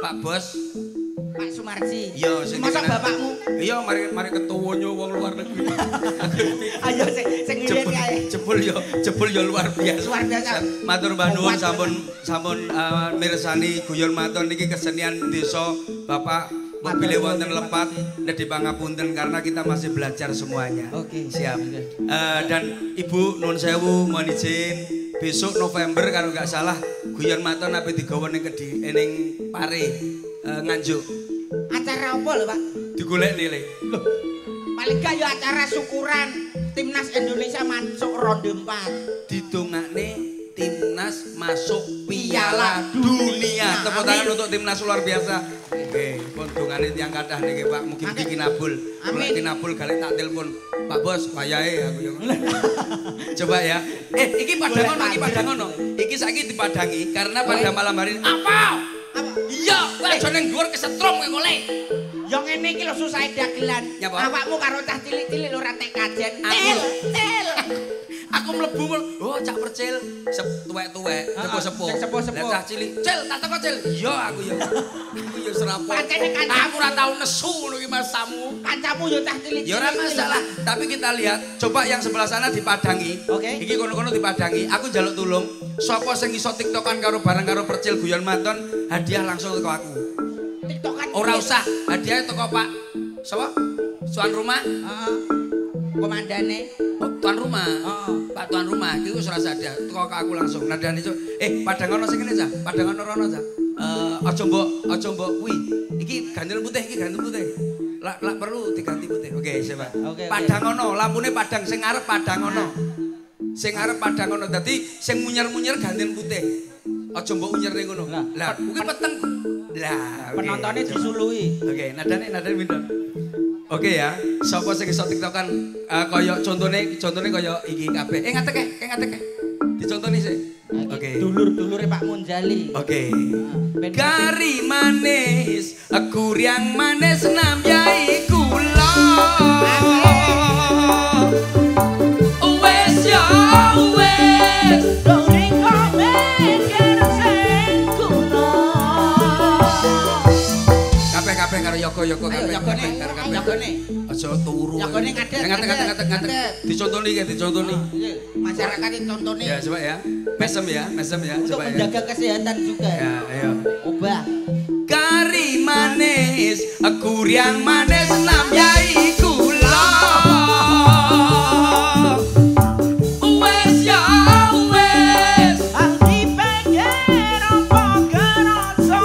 Pak Bos, Pak Sumarji. Iya, sing masa bapakmu. Iya, mari ketuwonyo wong luar negeri. Ayo sing ngene kae. Jebul yo luar biasa. Luar biasa. Matur nuwun sampun mirsani guyon maton niki kesenian desa Bapak mobilnya wonten lepat nedhi pangapunten karena kita masih belajar semuanya. Oke. Siap. Dan Ibu nuwun sewu mohon izin besok November kalau nggak salah guyon maton ape digawa ning Pare Nganjuk. Acara apa lho, Pak? Digolekne le. Loh. Paling gak ya acara syukuran Timnas Indonesia masuk ronde 4. Didongakne Timnas masuk Piala Dunia. Tepuk tangan untuk Timnas luar biasa. Oke, pun dongane tiyang kathah niki Pak, mugi-mugi kinabul. Amin. Kinabul galih tak telepon. Pak Bos, wayahe aku ya. Coba ya. Iki padangono. Iki saiki dipadangi karena pada malam hari ini apa? Iya, kowe aja ning dhuwur kesetrum kowe golek. Ya ngene iki lho susah dagelan. Awakmu karo cah cilik-cilik lho ora tek kajen. Til. Aku mlebu, oh cak percil, tuwek-tuwek, sepuh-sepuh. Lah cah cilik, "Cil, tak teko Cil." Iya aku ya. Iku ya serapo. Pancene kancamu aku ora tau nesu ngono iki Mas Samu. Kancamu ya cah cilik. Ya ora masalah, tapi kita lihat coba yang sebelah sana dipadangi. Oke. Iki kono-kono dipadangi, aku njaluk tulung. Sapa sing iso tiktokan bareng karo percil guyon maton, hadiah langsung teko aku. Tiktokan. Ora usah, hadiah teko Pak. Sapa? Tuan rumah? Heeh. Komandane. Oh, tuan rumah. Heeh. Pak tuan rumah iki wis ora sadar. Teko ke aku langsung. Nadane padangono sing kene Cah. Padangono rono Cah. Aja mbok kuwi. Iki gandel putih Lak perlu diganti putih. Oke, siapa? Padangono, lampune padang sing arep padangono. Sing arep padangono. Dadi sing munyer-munyer gandel putih. Aja mbok unyerne ngono. Lah, kuwi peteng. Lah, penontonnya disuluhi. Oke, nadane pinten? Oke ya, sapa sing iso tiktokan kaya contone kaya iki kabeh. Ngateke. Dicontoni sik. Oke. Dulur-dulure Pak Munjali. Oke. Gari manis, guriang manis nambyai kula. Wes ya wes, Dori komen sing kuno. Kabeh karo Yoko kabeh. Yogone. Aja turu. Yogone ngadeg. Dicontoni. Masyarakat dicontoni. Ya, coba ya. Mesem ya, untuk coba ya. menjaga kesehatan juga. Ya, ayo. Ubah. Kari manis, guriang manis nambyai kula. Wes ya wes, Anggi pengen apa kerasa.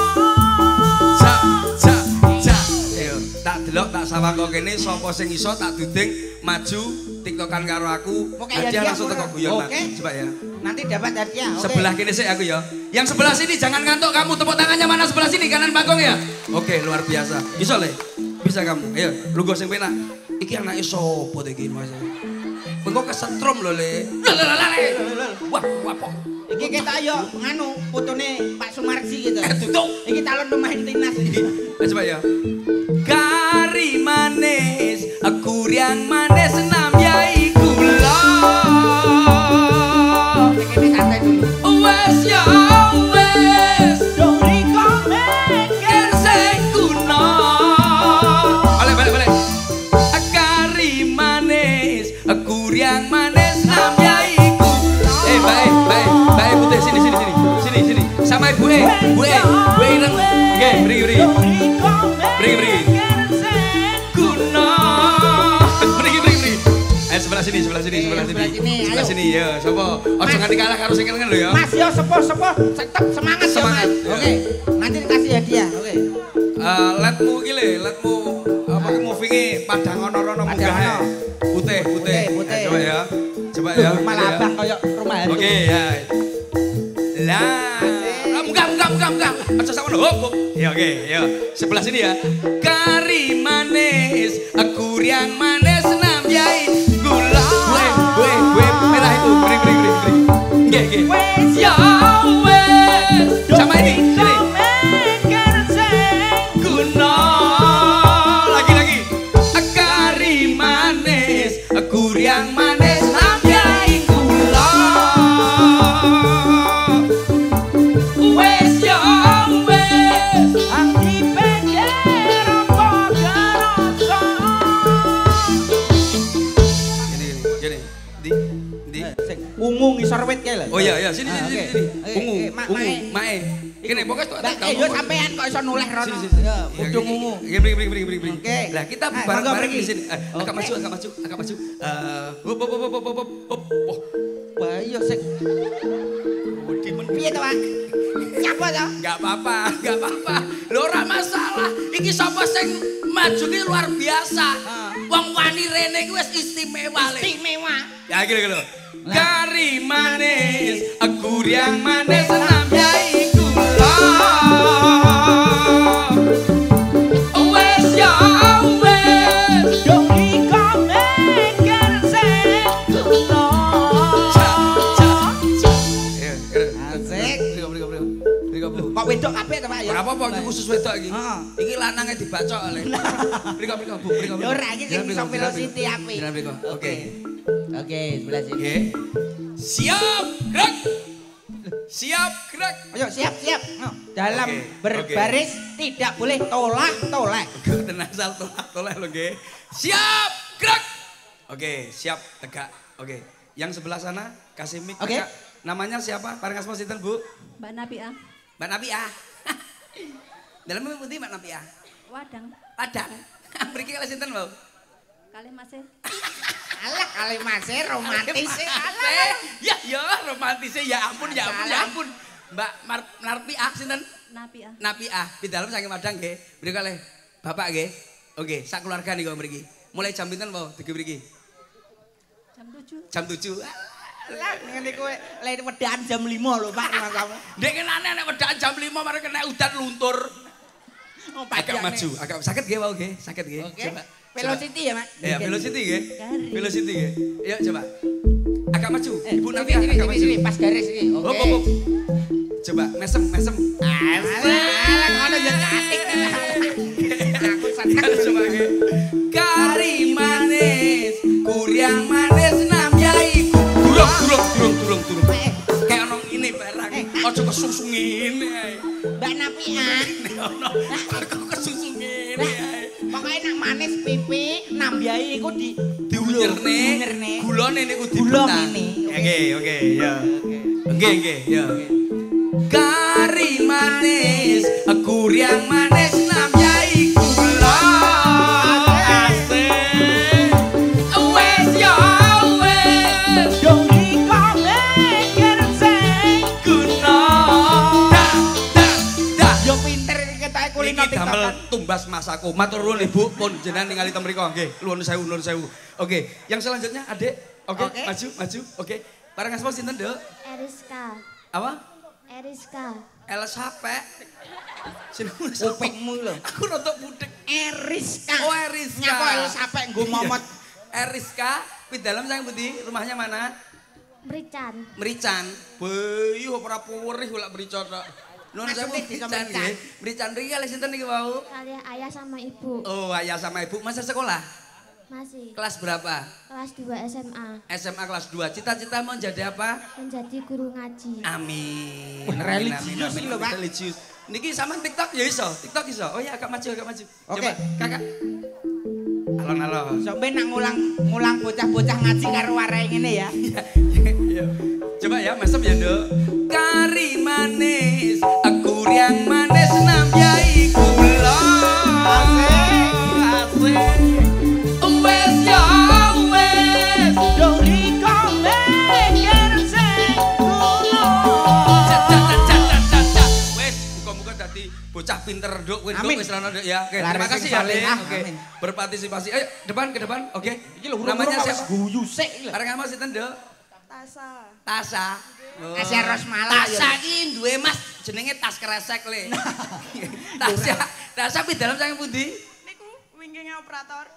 Ja. Ayo, tak delok tak sawang kok kene sapa sing iso tak duding maju tiktokan karo aku. Hadiah langsung teko guyon Mas. Coba ya. Nanti dapat hadiah. Sebelah kene sik aku ya. Yang sebelah sini jangan ngantuk kamu. Tepuk tangannya mana sebelah sini kanan panggung ya. Oke, luar biasa. Iso le? Bisa kamu. Ayo, lungguh sing penak. Iki anake sapa iki Mas? Engko kesetrum lho le. Wah, wapok. Iki kita ayo nganu putune Pak Sumarji gitu. Tutuk. Iki calon pemain timnas. Coba ya. Kari manis, guriang manis nambyai kula. Iki santai dulu. Wes ya wes, Dori komen sing kuno. Balik. Kari manis, guriang manis nambyai kula. Baik putih sini. Sama ibu ireng. Oke, beri. sini ya. Sapa? Aja nganti kalah karo sing kenen lho ya. Mas yo sepo tetep semangat ya, Mas. Oke. Nanti dikasih hadiah. Oke. Letmu iki lho, letmu apa ki moving-e padang ana rono munggah. Putih. Coba ya. Coba ya. Malah abang koyo rumah hari. Oke ya. Lah, munggah. Aja sakmono. Hop. Ya oke, ya. Sebelah sini ya. Kari manis, aku yang manis nam yai gula. Gue merah itu, beri. Nggih. Ya wes. Sama ini. Guna. Lagi. Kari manis, aku yang manis nam yai gula. Wes ya wes. Anti penjero pogoroso. Gini. Di. Ungu ngisor wit kae lho. Oh iya, sini. Ungu, mae. Kene pokoknya tuh ada. Yo sampean kok iso noleh rono. Udung ungu. Beri. Oke. Lah kita bareng di sini. Agak maju. Hop. Bayo sik. Piye to, Pak? Nyapa to? Enggak apa-apa. Lho ora masalah. Iki sapa sing maju ki luar biasa. Wong wani rene iki wis istimewa. Ya iki lho. Kari manis, aku yang manis senam yai gula. Wes ya wes, Dong iko mikir sing kuno. Asik. Beri. Kok wedok kabeh to, Pak ya? Ora apa-apa iki khusus wedok iki. Iki lanange dibacok oleh. Beri. Ya ora iki sing iso velocity apik. Oke, sebelah sini. Oke. Siap, gerak. Ayo siap. Dalam berbaris tidak boleh tolak-tolak. Tenang sal tolak lo nggih. Siap, gerak. Oke, siap tegak. Oke. Yang sebelah sana kasih mic. Oke. Namanya siapa? Paring asma sinten, Bu? Mbak Nabiah. Mbak Nabiah. Dalamnya putih Mbak Nabiah. Padang. Mriki kali sinten, Bu? Kalih Masih. Alah kali masih romantis. Ya romantis ya ampun. Mbak Narpiah sinten? Napiah. Pidalem saking Padang nggih. Mriki kalih Bapak nggih. Oke, sak keluarga niku mriki. Mulai jam pinten, Bu? Digi mriki. Jam 7. Lah ngene kowe lek wedakan jam 5 lho Pak Mas. Ndek kenane nek wedakan jam 5 mari kena udan luntur. Oh, agak maju, sakit nggih wau nggih, sakit nggih. Coba. Velocity ya, Mak? Ya, velocity nggih. Velocity nggih. Yuk coba. Agak maju. Ibu Nabi agak maju. Pas garis iki. Oke. Coba mesem. Alah, ngono ya cantik. Aku seneng coba nggih. Kari manis, kuryang manis nam yai. Durung. Kayak ono ini barang. Aja kesusu ngene ae. Mbak Napiah. Aku kesusu ngene ae. Pokoke nak manis pipi, nambyai iku diunyerne. Gulane niku dibentang. Oke, ya. Nggih, ya. Kari manis, kuryang manis nam yai gula. Asik. Wes ya wes. Dong iko mikir sing Guna. Dah. Yo pinter iki ketoke kulino Iki damel tumbas masaku. Matur nuwun Ibu, pun jenengan ningali ten mriku nggih. Nuwun sewu. Oke, yang selanjutnya Adik. Oke, maju. Oke. Bareng asma sinten, Dek? Eriska. Apa? Eriska. Elsape. kupingmu lho. Aku rada budek. Eriska. Oh, Eriska. Nyapa Elsape nggo momot. Eriska, Pidalem sayang Budi, rumahnya mana? Merican. Bayu ora perih lak merican tok. Nuwun sewu Merican nggih. Merican riki kalih sinten niki wau? Kali ayah sama ibu. Oh, ayah sama ibu masih sekolah? Masih. Kelas berapa? Kelas 2 SMA. SMA kelas 2. Cita-cita mau jadi apa? Menjadi guru ngaji. Amin. Religius lho, Pak. Religius. Niki sama TikTok ya iso? TikTok iso? Oh ya agak maju. Coba, Kakak. Alon-alon. Sampe nak ngulang bocah-bocah ngaji karo warai ngene ya. Iya. Coba ya, mesem ya, Nduk. Kari manis, aku yang manis nam yai kula. Asik. Wes ya wes. pinter duk wis ra ono ya. Oke, terima kasih ya. Oke. Berpartisipasi. Ayo depan ke depan. Oke. Namanya siapa? Guyu sik lho. Arek ngamas sinten, Dok? Tasa. Tasya Rosmala. Tasa iki duwe Mas jenenge tas kresek le. Tasa pi dalam saking pundi? Niku wingking operator.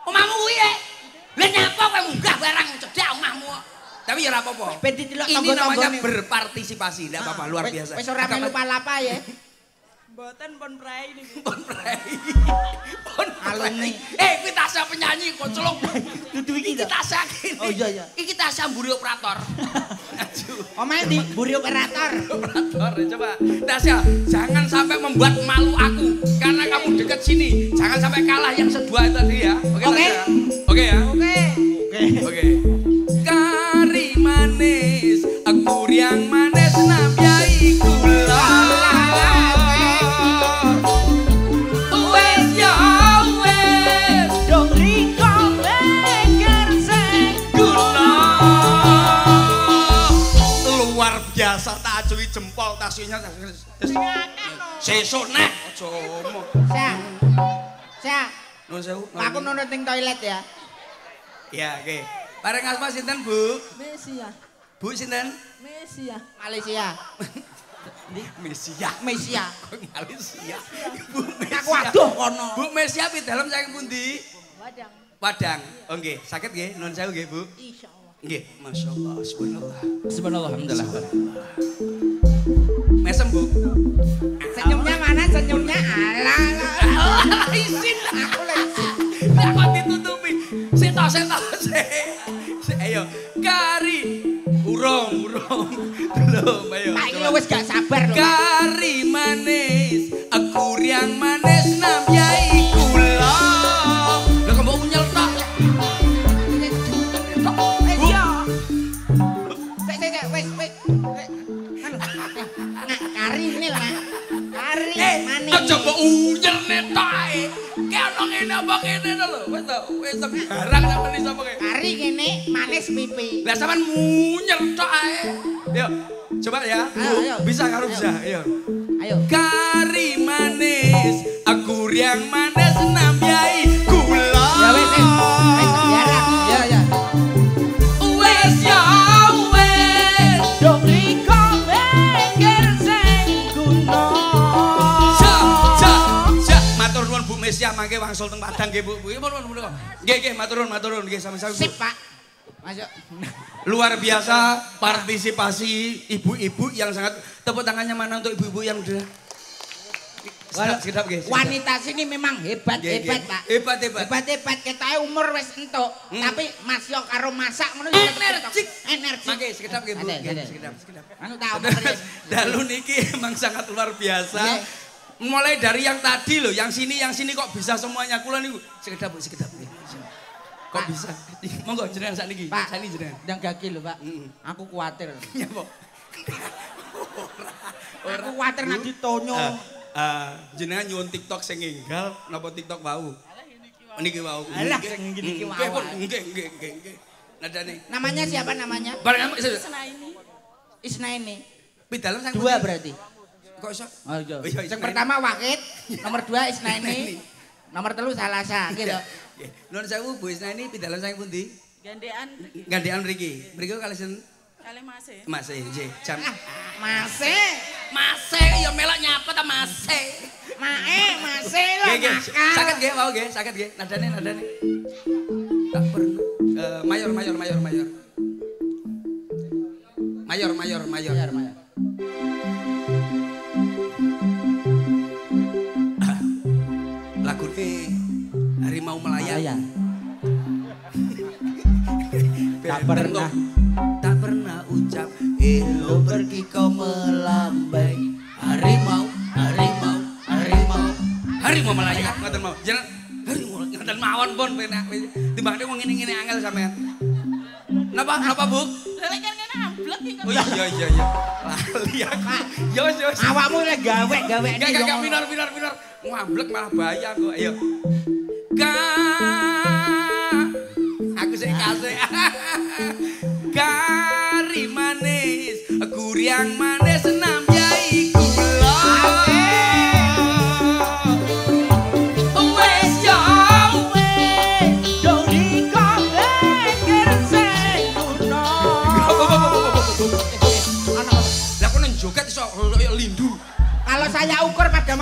Omahmu kuwi e. Lah nyapa kowe munggah barang cedhak omahmu. Tapi ya ora apa-apa. Ben didelok Ini namanya berpartisipasi, enggak apa-apa, luar biasa. Wis ora melu palapa ya. Mboten pun prei niki. Pon prei. Alumni. Kuwi Tasya penyanyi koclok. Dudu iki Iki Tasya kene. Oh iya. Iki Tasya mburi operator. Omahe di mburi operator. Operator, coba. Tasya, jangan sampai membuat malu aku karena kamu dekat sini. Jangan sampai kalah yang sedua itu tadi ya. Oke, Tasya? Oke ya? Oke. Kari manis, aku yang manis nambyai kula. Wes ya wes, Dong riko leker sing kula. Luar biasa tak acuhi jempol tasinya. Sesuk nek aja omong. Sa. Nuwun sewu. Aku nunut ning toilet ya. Ya, oke. Bareng asma sinten, Bu? Mesia. Bu sinten? Mesia. Malaysia. Mesia. Malaysia. Kok Malaysia? Bu Mesia. Aku aduh kono. Bu Mesia pi dalem saking pundi? Wadang. Padang. Oh nggih, saged nggih? Nuwun sewu nggih, Bu. Insyaallah. Nggih, masyaallah, subhanallah. Subhanallah, alhamdulillah. Mesem, Bu. Senyumnya mana? Senyumnya ala. Isin. Aku lagi. Kok ditutupi? Setos. Ayo, kari. Urung. Belum, ayo. Tak iki wis gak sabar lho. Kari manis, aku yang manis nambyai kula. Lah kok mbok unyel tok? Iya. Wis. Anu. Kari ini lah. Kari manis. Aja mbok unyel tok ae. Ki ono ngene apa kene lho. Wis barang sampeyan iso apa kae. Kari kene manis pipi. Lah sampean munyel tok ae. Yo, coba ya. Ayo. Bisa karo bisa. Ayo. Ayo. Kari manis, aku yang manis nambyai kula. Ya wis biarlah. Ya. Wes ya wes. Dong riko leker sing kuno. Ja, matur nuwun Bu Mesia mangke wangsul teng Padang nggih Bu. Nggih, matur nuwun nggih sami-sami. Sip, Pak. Masuk. Luar biasa partisipasi ibu-ibu yang sangat tepuk tangannya mana untuk ibu-ibu yang udah sekedap nggih. Wanita sini memang hebat, Pak. Hebat. Ketae umur wis entuk, tapi masih karo masak ngono Energik. Energi. Mangke sekedap nggih Bu. Ada. Sekedap. Anu tak omong terus. Dalu niki emang sangat luar biasa. Mulai dari yang tadi loh, yang sini kok bisa semuanya. Kula niku sekedap Bu, sekedap. Kok bisa? Monggo jenengan sakniki. Pak, Sakniki jenengan. ndang gagi lho, Pak. Aku kuatir. Ya, Pak. Aku kuatir nek ditonyo. Jenengan nyuwun TikTok sing enggal napa TikTok wau? Niki wau. Alah sing niki wau. Nggih. Nadane. Namanya siapa namanya? Bareng nama Isnaini. Pidalem sang Dua berarti. Kok iso? Oh iya. Iya, Yang pertama Wakit, nomor 2 Isnaini. Nomor 3 Salasa gitu. Nuwun sewu Bu Isnaini pidalem sang pundi? Gandean Mriki. Mriki kalih sinten? kali Mas. Mas nggih. Jam Mase ya melok nyapa ta Mase. Mase lho. Nggih. Saged nggih wau nggih, saged nggih. Nadane. Tak perlu. Mayor. Lagune Harimau Melayang. Tak pernah ucap lo pergi kau melambai. Harimau Melayang ngoten mau. Jeneng harimau ngoten mawon pun penak. Timbangane wong ngene-ngene angel sampean. Napa Bu? Lek kan ngene amblek iki. Oh iya. Lali aku. Yo. Awakmu lek gawe Gak minor. Ngamblek malah bahaya kok. Ayo. Aku sing kasih. Kari manis, aku yang manis nambyai kula.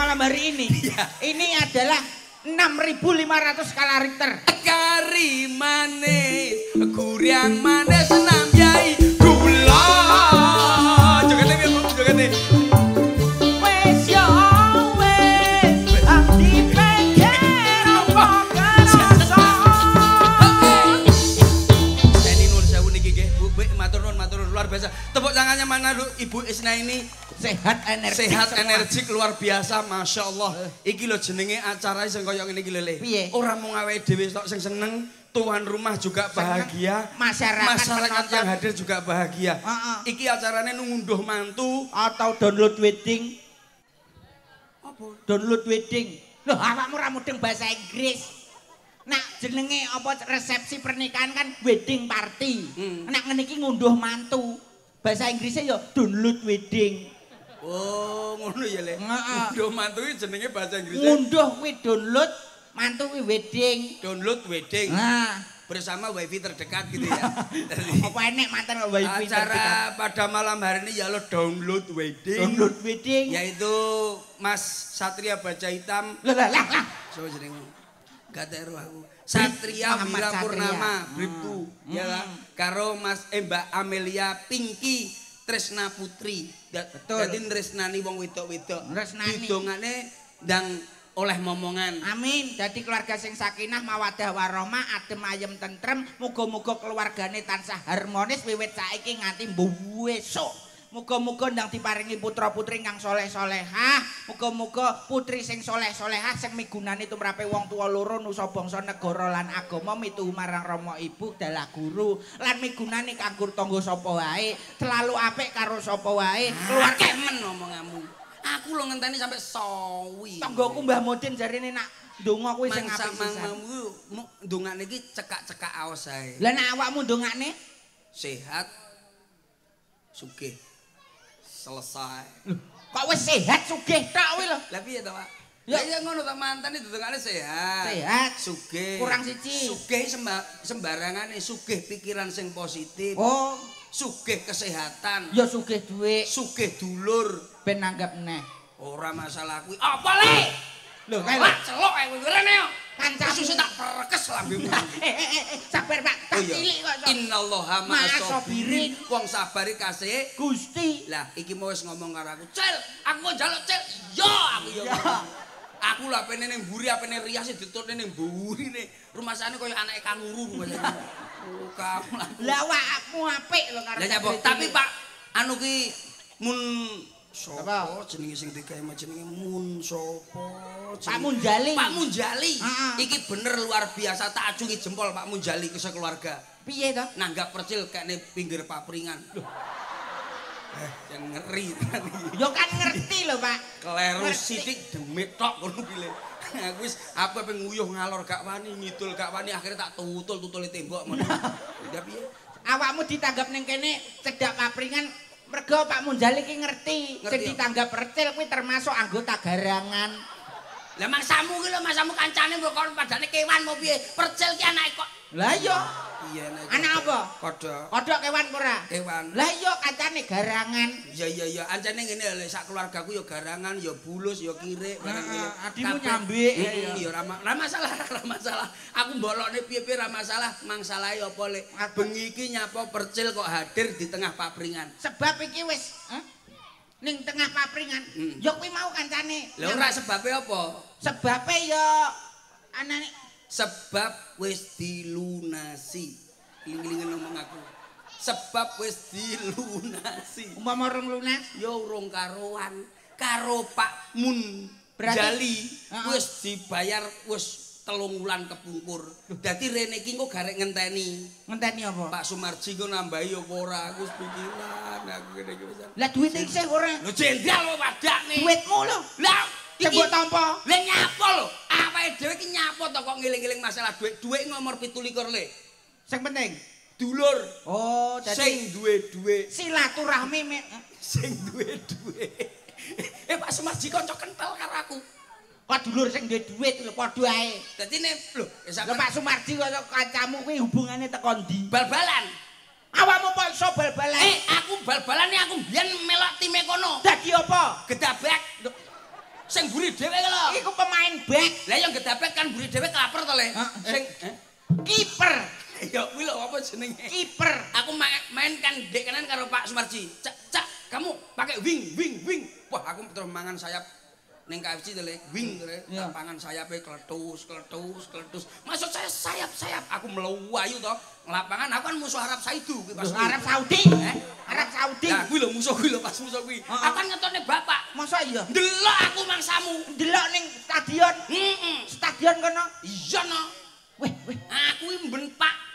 malam hari ini. Ini adalah 6.500 skala Richter. Kari manis, guriang manis senam yai gula. Jogete piye, Bu? Jogete. Wes yo wes, ati pengen apa kerasa. Deni Nur Sewu niki nggih, Bu. Matur nuwun luar biasa. Tepuk tangannya mana, Bu? Ibu Isna ini Sehat energik. sehat energik luar biasa, masya Allah. Iki lho jenenge acara sing kaya ngene iki lho, Le. Piye? Ora mung awake dhewe tok sing seneng, tuan rumah juga bahagia, Masyarakat yang hadir juga bahagia. Heeh. Iki acarane ngunduh mantu Atau download wedding. apa? Download wedding. Loh, awakmu ora mudeng bahasa Inggris. Nak jenenge apa resepsi pernikahan kan wedding party. Nak ngene iki ngunduh mantu. Bahasa Inggrisnya ya download wedding. Oh, ngono ya, Le. Heeh. Ngunduh mantu iki jenenge bahasa Inggrisnya Ngunduh kuwi download, mantu kuwi wedding. download wedding. Nah, Bersama wifi terdekat gitu ya. apa enek mantan wifi Acara pada malam hari ini ya lo download wedding. download wedding. Yaitu Mas Satria Baja Hitam. Lah. Coba jenenge. Gak teru aku. Satria Muhammad Wira Satria. Purnama, Bribtu. Ya lah. Karo Mas Mbak Amelia Pinky Tresna Putri. Betul. Dadi tresnani wong wedok-wedok. Tresnani. Didongane ndang oleh momongan. Amin. Jadi keluarga sing sakinah mawadah warahmah, adem ayem tentrem, muga-muga keluargane tansah harmonis wiwit saiki nganti besok. Muga-muga ndang diparingi putra-putri kang soleh-solehah, muga-muga putri sing soleh-solehah sing migunani tumrape wong tuwa loro nusa bangsa negara lan agama mituhu marang rama ibu dalah guru lan migunani kanggo tangga sapa wae, selalu apik karo sapa wae, keluarga men omonganmu. Aku lo ngenteni sampai sawi. tanggoku Mbah Mudin jarine nak ndonga kuwi sing Mangsa apik pisan. mamamu ndongane iki cekak-cekak aos ae. Lah nek awakmu ndongakne Sehat, sugih, selesai. kok wis sehat sugih tok kuwi lho. Lah piye to, Pak? Ya. Ya ngono to mantane dudukane sehat. Sehat. Sugih. Kurang siji. Sugih sembarangane, sugih pikiran sing positif. Oh, Sugih kesehatan. ya sugih dhuwit Sugih dulur. ben nanggap neh. Ora masalah kuwi. Apa le? Lho, kae lho. Wah, celok ae kowe rene yo. Kancamu. Susu tak perkes lambemu. Sabar Pak, tak Oh iya. cilik kok. Sok. Innallaha ma'asabirin. Wong sabari kasih. Gusti. Lah iki mau wis ngomong karo aku. Cel, aku mau njaluk Cel. Yo aku yo. Aku lho apene ning mburi apene rias ditutne ning mburi ne. Rumasane koyo anake kanguru rumasane. Oh, kamu. Lah awakmu apik lho karo. Lah nyapa? Tapi Pak, anu ki mun Apa? sapa jenenge sing digawe jenenge mun sapa? Pak Munjali. Pak Munjali. Heeh. Iki bener luar biasa tak acungi jempol Pak Munjali ke sekeluarga. Piye to? Nanggap percil kene pinggir papringan. Yang ngeri. Yo kan ngerti lho Pak. Kleru Ngerti. sithik demit tok ngono ki le. Aku wis apa pengen nguyuh ngalor gak wani, ngidul gak wani akhirnya tak tutuli tembok ngono. Ya piye? Awakmu ditanggap ning kene cedak papringan mergo Pak Munjali ki ngerti. Sing Ngerti, ya? ditanggap percil kuwi termasuk anggota garangan. Lah mangsamu ki lho, mangsamu kancane mbok kon padane kewan mau piye? Percil ki anake kok. Lah iya. Iya nek. Anak apa? Kodok. Kodok kewan ora? Kewan. Lah iya kancane garangan. Iya, ancane ngene lho, sak keluargaku ya garangan, ya bulus, ya kirik, barang Heeh, kaya. adimu Kabeh. nyambik, Ya ora masalah, ora masalah. Aku mbolokne piye-piye ora masalah, mangsalahe apa lek. Bengi iki nyapa percil kok hadir di tengah papringan. Sebab iki wis ning tengah papringan. Ya kuwi mau kancane. Lha ora sebabe apa? Sebabe ya anane Sebab wis dilunasi. Giling-gilingan ngomong aku. Sebab wis dilunasi. umpama rong lunas. Ya urung karuan karo Pak Mun Berarti- Jali Heeh. wis dibayar wis 3 wulan kepungkur. Dadi rene iki kok garek ngenteni. Ngenteni apa? Pak Sumarji kok nambahi apa ora aku wis pikiran aku kene iki pisan. Lah duit iki sih ora. Lho jendral kok padakne. Duitmu lho. Lah Sing mbok tampa. Lah nyapa lho. Awake dhewe iki nyapa to kok ngiling-iling masalah duit. Duit nomor 17 le. Sing penting. Dulur Oh, dadi sing duwe duit. silaturahmi Sing duwe duit. Pak Sumarji kanca kental karo aku. kok dulur sing duwe duit lho padha ae. Dadi ne lho, Lho Pak Sumarji kaya kancamu kuwi hubungane teko ndi? bal-balan. Awakmu kok iso bal-balan? Aku bal-balan aku biyen melok time kono. Dadi apa? Gedabek. Sing mburi dhewe lho. Iku pemain bek. Lah ya gedapet kan mburi dhewe kelaper to, Le. Sing Kiper. ya kuwi lho apa jenenge? Kiper. Aku main kan dek kanan karo Pak Sumarji. Cak, kamu pakai wing. Wah, aku terus mangan sayap ning KFC to, Le. Wing to, Le. Tak pangan sayape kletus. Maksud saya sayap. Aku melayu to. Lapangan aku kan musuh Arab Saudi kuwi pas. Arab Saudi. Arab Saudi. Lah kuwi lho musuh kuwi lho pas musuh kuwi. Aku kan ngetone bapak. Masa iya? Ndelok aku mangsamu. Ndelok ning stadion. Stadion kono. Iya no. Weh. Aku iki mben Pak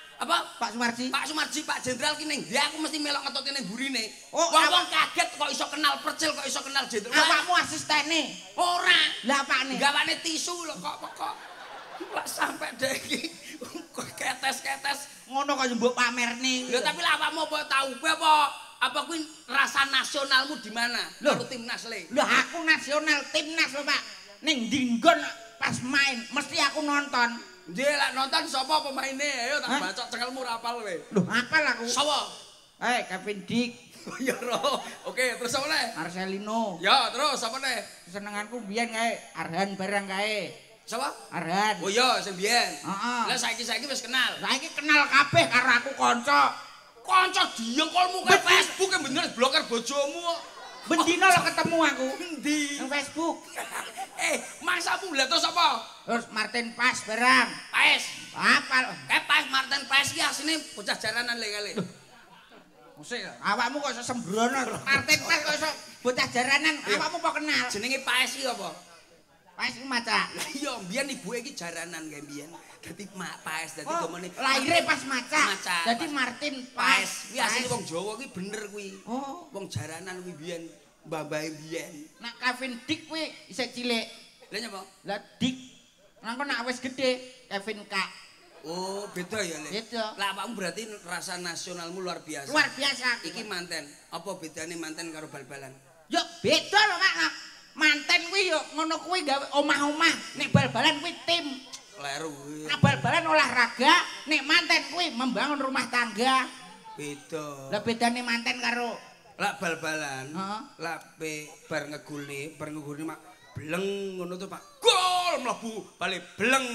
Sumarji, Pak Jenderal ki ning ndi aku mesti melok ngetoti ning burine. Wong kaget kok iso kenal Percil, kok iso kenal Jenderal. Awakmu asistene. Ora. Lah apane? Gawane tisu lho kok. Lah sampe dek iki ketes. Ngono kok mbok pamerne. Lho tapi lah awakmu apa tau kowe apa kuwi rasa nasionalmu di mana? Karo timnas le. Lho aku nasional timnas lho Pak. Ning dinggon pas main mesti aku nonton. Nggih lak nonton sapa pemaine? Ayo tak bacok cengelmu ra apal kowe. Lho apal aku. Sapa? Kevin Dick. Ya ro. Oke, terus apa neh? Marcelino. Ya, terus apa neh? Senenganku biyen kae Arhan barang kae. Sapa? Arhan. Oh iya, sing biyen. Heeh. Lah saiki wis kenal. Saiki kenal kabeh karo aku kanca. Kanca diengkolmu ke Facebook bener blokir bojomu kok. Bendino lo ketemu aku. Endi? Nang Facebook. Mangsamu lha terus apa? Terus Martin Pas barang. Paes. Apal. Pas Martin Paes ki asline bocah jaranan le kali. Musik, awakmu kok iso sembrono. Martin Pas kok iso bocah jaranan, awakmu kok kenal? Jenenge Paes ki apa? Paes iki maca. Lah iya, mbiyen ibuke iki jaranan kae mbiyen. Dadi Paes dadi domene. Lahire pas maca. Dadi Martin Paes. Kuwi asline wong Jawa kuwi bener kuwi. Oh, wong jaranan kuwi mbiyen, mbah-mbahe mbiyen. Nak Kevin Dick kuwi isih cilik. Lah nyapa? Lah Dick. Nang kok nak wis gedhe, Kevin K. Oh, beda ya, Le. Beda. Lah awakmu berarti rasa nasionalmu luar biasa. Luar biasa. Iki manten. Apa bedane manten karo bal-balan? Yo beda lho, Pak. Manten kuwi yo ngono kuwi gawe omah-omah, nek bal-balan kuwi tim. Kleru kuwi. Nek bal-balan olahraga, nek manten kuwi membangun rumah tangga. Beda. Lah bedane manten karo Lah bal-balan. Heeh. Lah bar ngegulne mak bleng ngono tuh Pak. Gol mlebu, bali bleng.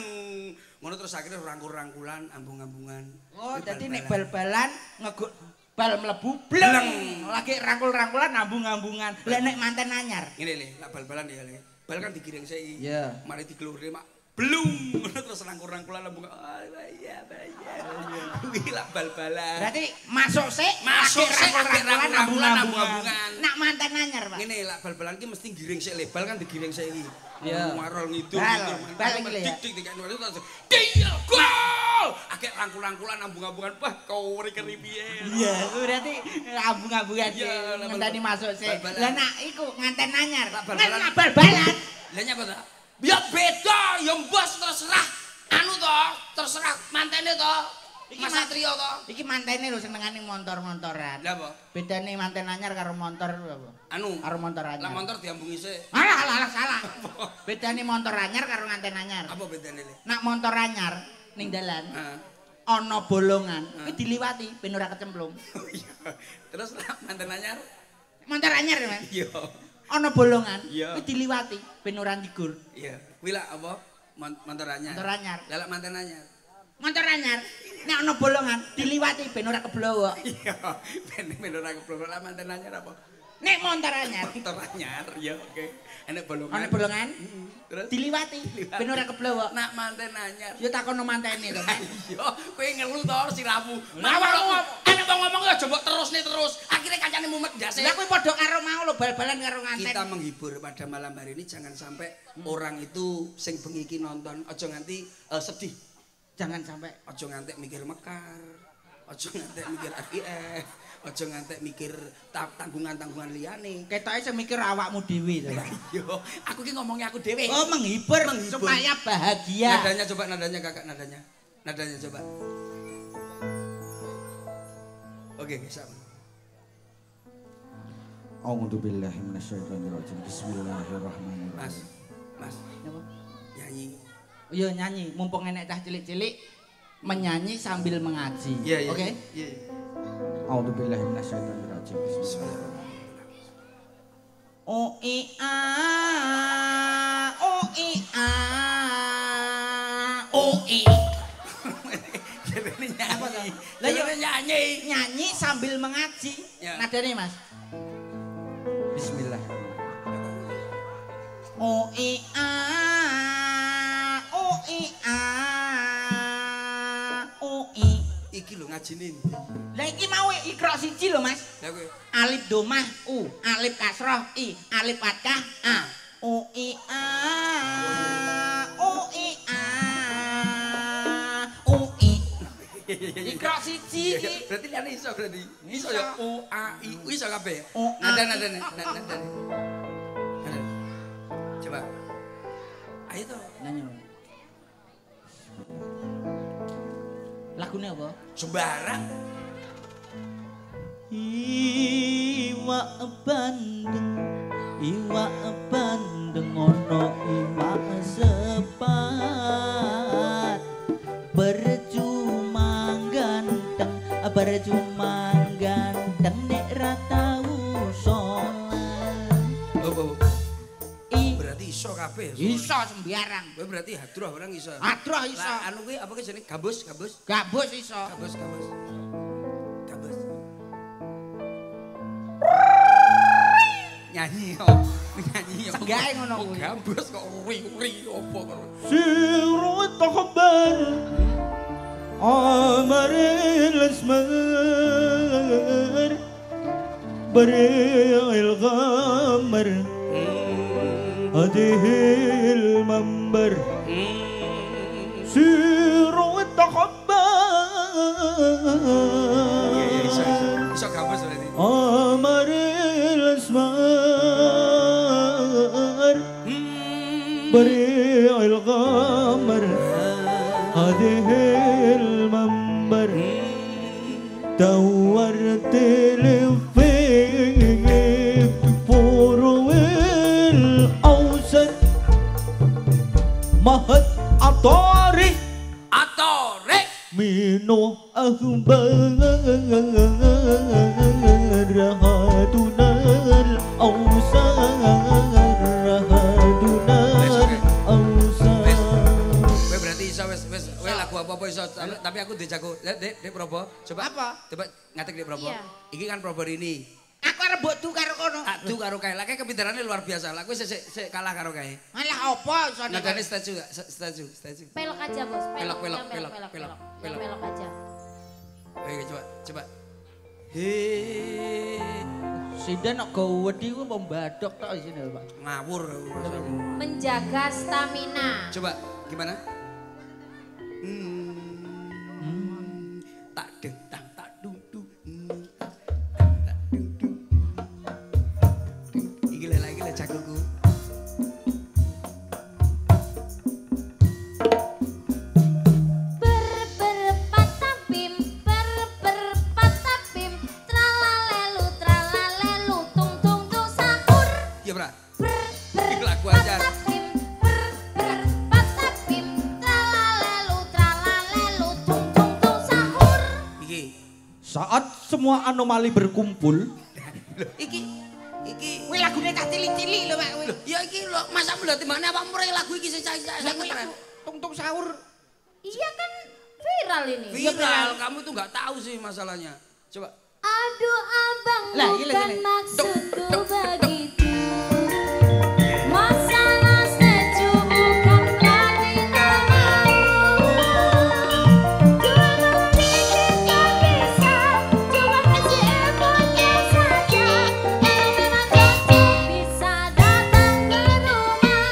Ngono terus akhirnya rangkul-rangkulan, ambung-ambungan. Oh, dadi nek bal-balan ngegul bal mlebu bleng. Lagi rangkul-rangkulan ambung-ambungan. Lah nek manten anyar. Ngene Le, lah bal-balan ya Le. Bal kan digiring saiki. Iya. Mari digelurne mak blung. Ngono terus rangkul-rangkulan ambung. Oh, iya. Kuwi lah bal-balan. Berarti masuk sik rangkul-rangkulan ambung-ambungan. Nak manten anyar, Pak. Ngene lah bal-balan ki mesti giring sik Le. Bal kan digiring saiki. Iya. Warol ngidul. Bal iki le ya. Dik terus. Dia gol. Akeh rangkul-rangkulan ambung-ambungan. Wah, kau keri piye. Iya, berarti ambung-ambungan Iya, ngenteni masuk sik. bal-balan. Lah nak iku nganten anyar. Bal-balan. Nak bal-balan. Lah nyapa ta? Ya beda, ya mbos terserah. Anu to, terserah mantene to. Iki Mas Satrio to. Iki mantene lho senengane montor-montoran. Lah apa? Bedane manten anyar karo montor apa? Anu. Karo montor anyar. Lah motor diambungi sik. Alah salah. Bedane montor anyar karo nganten anyar. Apa bedane Le? Nak montor anyar ning dalan Heeh. ana bolongan, kuwi diliwati ben ora kecemplung. Oh iya. Terus lah manten anyar? Montor anyar ya, Mas. Iya. Ana bolongan, Iya. kuwi diliwati ben ora ndigur. Iya. Kuwi lah apa? Motor anyar. Montor anyar. Lah lek manten anyar. Montor anyar nek ana bolongan diliwati ben ora keblowok. Iya. Ben ora keblok lah manten anyar apa? Nek montor anyar Motor anyar, ya oke. Enek bolongan. ana bolongan Terus diliwati ben ora keblowok. nak manten anyar. Ya takono mantene to, Mas. Iya, kowe ngelu to siramu. Awakmu ana wong ngomong ya aja mbok terusne terus. Akhire kancane mumet ndase. Lah kuwi padha karo mau lho bal-balan karo nganten. Kita menghibur pada malam hari ini jangan sampai orang itu sing bengi iki nonton aja nganti sedih. Jangan sampai Aja nganti mikir mekar. Aja nganti mikir FIF. Aja nganti mikir tanggungan-tanggungan liyane. ketoke sing mikir awakmu dhewe to, Pak. Iya, aku ki ngomongnya aku dhewe. Oh, menghibur supaya bahagia. Nadanya coba nadanya Kakak nadanya. Nadanya coba. Oke, sama. A'udzu billahi minasyaitonir rajim. Bismillahirrahmanirrahim. Mas. Napa? Nyanyi. Iya nyanyi, mumpung enek cah cilik-cilik menyanyi sambil mengaji. Iya, iya. Oke? Iya. A'udzu billahi minasyaitonir rajim. Bismillahirrahmanirrahim. Oh UI. Ini nyanyi. Lah yo nyanyi. nyanyi sambil mengaji. Ya. Nadane Mas. Bismillah. UI a UI a UI. Iki lho ngajine. Lah iki mau ikra siji lho Mas. Lah kowe Alif domah U, alif kasroh I, alif fathah A. UI a UI a UI. Ikra siji iki. Berarti liane iso berarti. Iso ya U A I U iso kabeh. U, A, Nada-nadane. Coba. Ayo to. Nyanyi. Lagune apa? Sembarang. Iwak bandeng ono iwak sepat bercuma ganteng nek ra tau salat. Oh. Berarti iso kabeh. Iso sembarang. Kowe berarti hadroh orang iso. Hadroh iso. Lah anu kuwi apa ki jenenge gabus. Gabus iso. Gabus. Nyanyi yo. Senggae ngono kuwi. Gabus kok uri opo kok. Sirut takbar Amaril asmar Bari'il ghamar Hadihil mambar Sirut takbar Iso gabus berarti. Amaril asmar Bari'il ghamar Hadihil mambar دورت الفيل فروي الأوسط مهد عطاري منو أخبار هادنا الأوسط هادنا الأوسط. Berarti iso wis lagu apa-apa iso tapi aku dijago. Dek Probo, coba Apa? Coba ngatek Dek Probo. Iya. Iki kan Probo ini. Aku arep mbok tu karo kono. Adu karo kae. Lah kae kepinterane luar biasa. Lah kowe sik kalah karo kae. Malah apa iso nek Nadane setuju gak? Setuju. Pelok aja bos. Pelok. Pelok aja. Oke, coba. He. Sindan kok wedi ku pembadok tok isine lho, Pak. Ngawur. Menjaga stamina. Coba gimana? Tak dentang tak dudu. Tak dudu. Iki lagi jagoku. Berpatapim, tralalelu, tung sahur. Iya, Bra. Iki lagu ajar. Berpatapim, tralalelu, tung sahur. Iki. Saat semua anomali berkumpul, Iki. kuwi lagune tak cilik-cilik lho, Pak. Kuwi. Ya iki lho, masa mulai timbangnya apa murah lagu iki sing Lah kuwi keren. tung sahur. Iya kan viral ini. Viral, kamu tuh nggak tahu sih masalahnya. Coba. Aduh abang Lah, bukan gini. maksudku begitu. Masalah setuju bukan berarti tak mau. Cuma memikirkan kisah, cuma kasih emonya saja. Kalau memang cocok bisa datang ke rumah.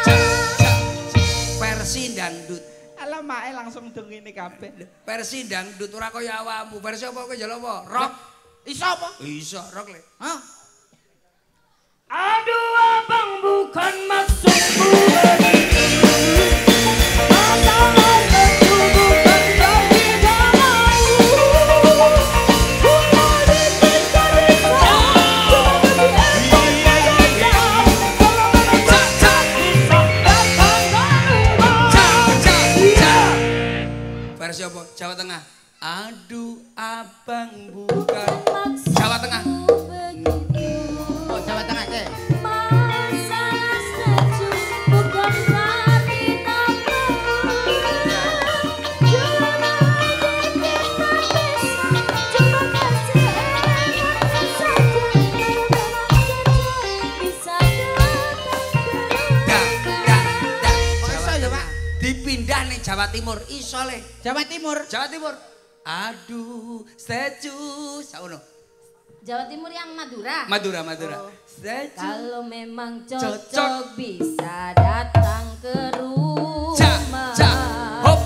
Versi dangdut. Alamae langsung deng ngene kabeh. Versi dangdut ora kaya awakmu. Versi apa kowe njaluk apa? Rock. Iso apa? Iso rock le. Hah? Aduh abang bukan maksudku begitu. Masalah itu bukan berarti tak mau. Cuma bisa-bisa, cuma kasih emonya saja. Kalau memang cocok bisa datang ke rumah. Versi apa? Jawa Tengah. Aduh abang bukan. Jawa Tengah. Oh, Jawa Tengah sih. Masalah setuju bukan berarti tak mau. pindah nih Jawa Timur iso le. Jawa Timur. Jawa Timur. Aduh, seju. Sauno. Jawa Timur yang Madura. Madura. Oh. Seju. Kalau memang Cocok. cocok bisa datang ke rumah. Hop.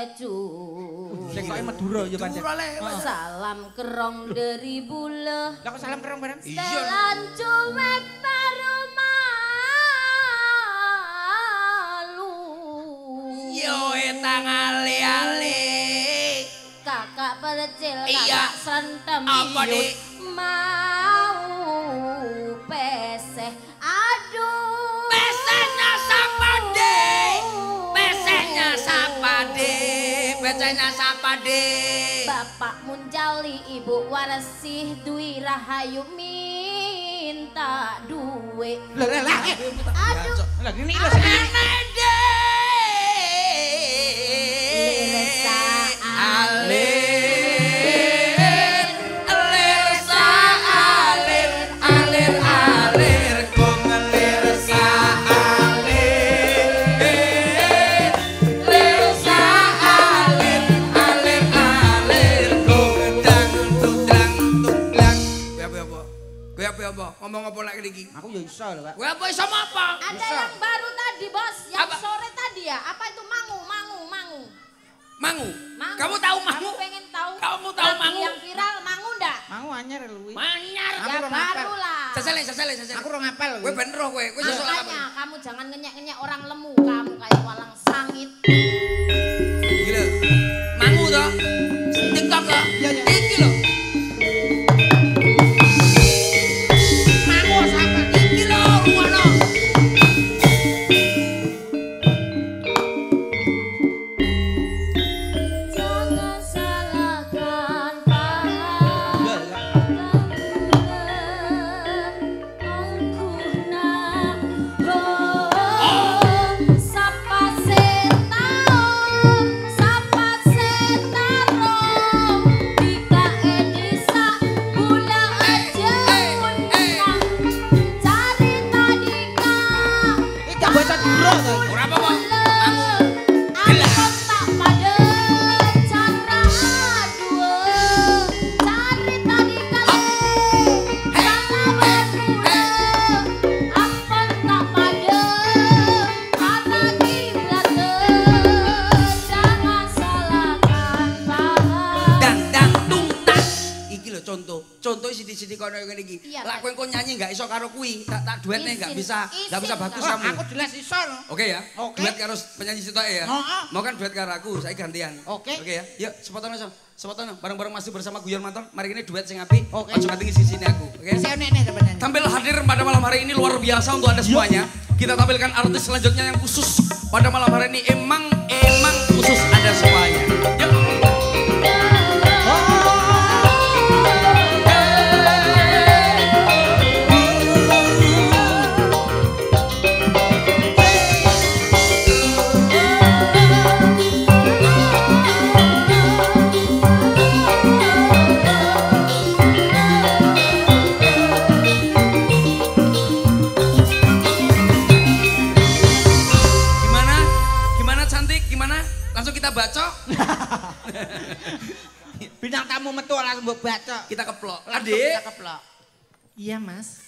Statue. Sing kok Madura ya pancen. Madura le. Salam kerong dari bule. Lah kok salam kerong bareng? Setelan cuek baru malu. Yo etang ale-ale. Kakak percil, Iya. kakak sentem. Apa, yuk. Dik? Mau peseh. Aduh. Pesenya siapa deh? Pesenya siapa deh? Pesenya siapa deh? Bapak Munjali, Ibu Warsih, Dwi Rahayu minta duit. Lah. Aduh. Lah ini lho sing ngomong apa lagi iki? aku ya iso lho, Pak. Kowe apa iso apa? Ada yang baru tadi, Bos. Yang Apa? sore tadi ya. Apa itu mangu? Mangu. Kamu tahu mangu? Kamu pengen tahu? Kamu tahu Lagi mangu? yang viral mangu ndak? Mau anyar luwi. Manyar. Aku Ya ora baru ngapal. lah. Sesele. Aku ora ngapal lho. Kowe ben roh kowe. Kowe iso Makanya kamu jangan ngenyek-ngenyek orang lemu. Kamu kayak walang sangit. Gila. Mangu toh? TikTok toh? Iya, iya. Iki lho. Mangu sama. Iki lho rumono. Jangan salahkan paham. Iki bocah duro to. Ora apa-apa. Mangu. Dang tung tas. Iki lho contoh. Contoh sithik-sithik kono ngene iki. Iya, Lah kowe engko nyanyi enggak iso karo kuwi. Tak duetne enggak bisa. Enggak bisa bagus Wah, kamu. aku jelas iso lho. Oke ya. Oke. Duet karo penyanyi sitoke ya. Heeh. Mau kan duet karo aku, saya gantian. Oke. Oke ya. Yuk, sepotono so. Sepotono bareng-bareng masih bersama Guyon Mantor. Mari ini duet sing apik. Oke. Aja katingi sisine aku. Oke. Saya nek temenan. Tampil hadir pada malam hari ini luar biasa untuk Anda semuanya. Kita tampilkan artis selanjutnya yang khusus pada malam hari ini emang khusus Anda semuanya. Yuk. Gimana? Gimana cantik? Gimana? Langsung kita bacok. Bintang tamu metu langsung mbok baca. Kita keplok. Langsung Adik. kita keplok. Iya, Mas.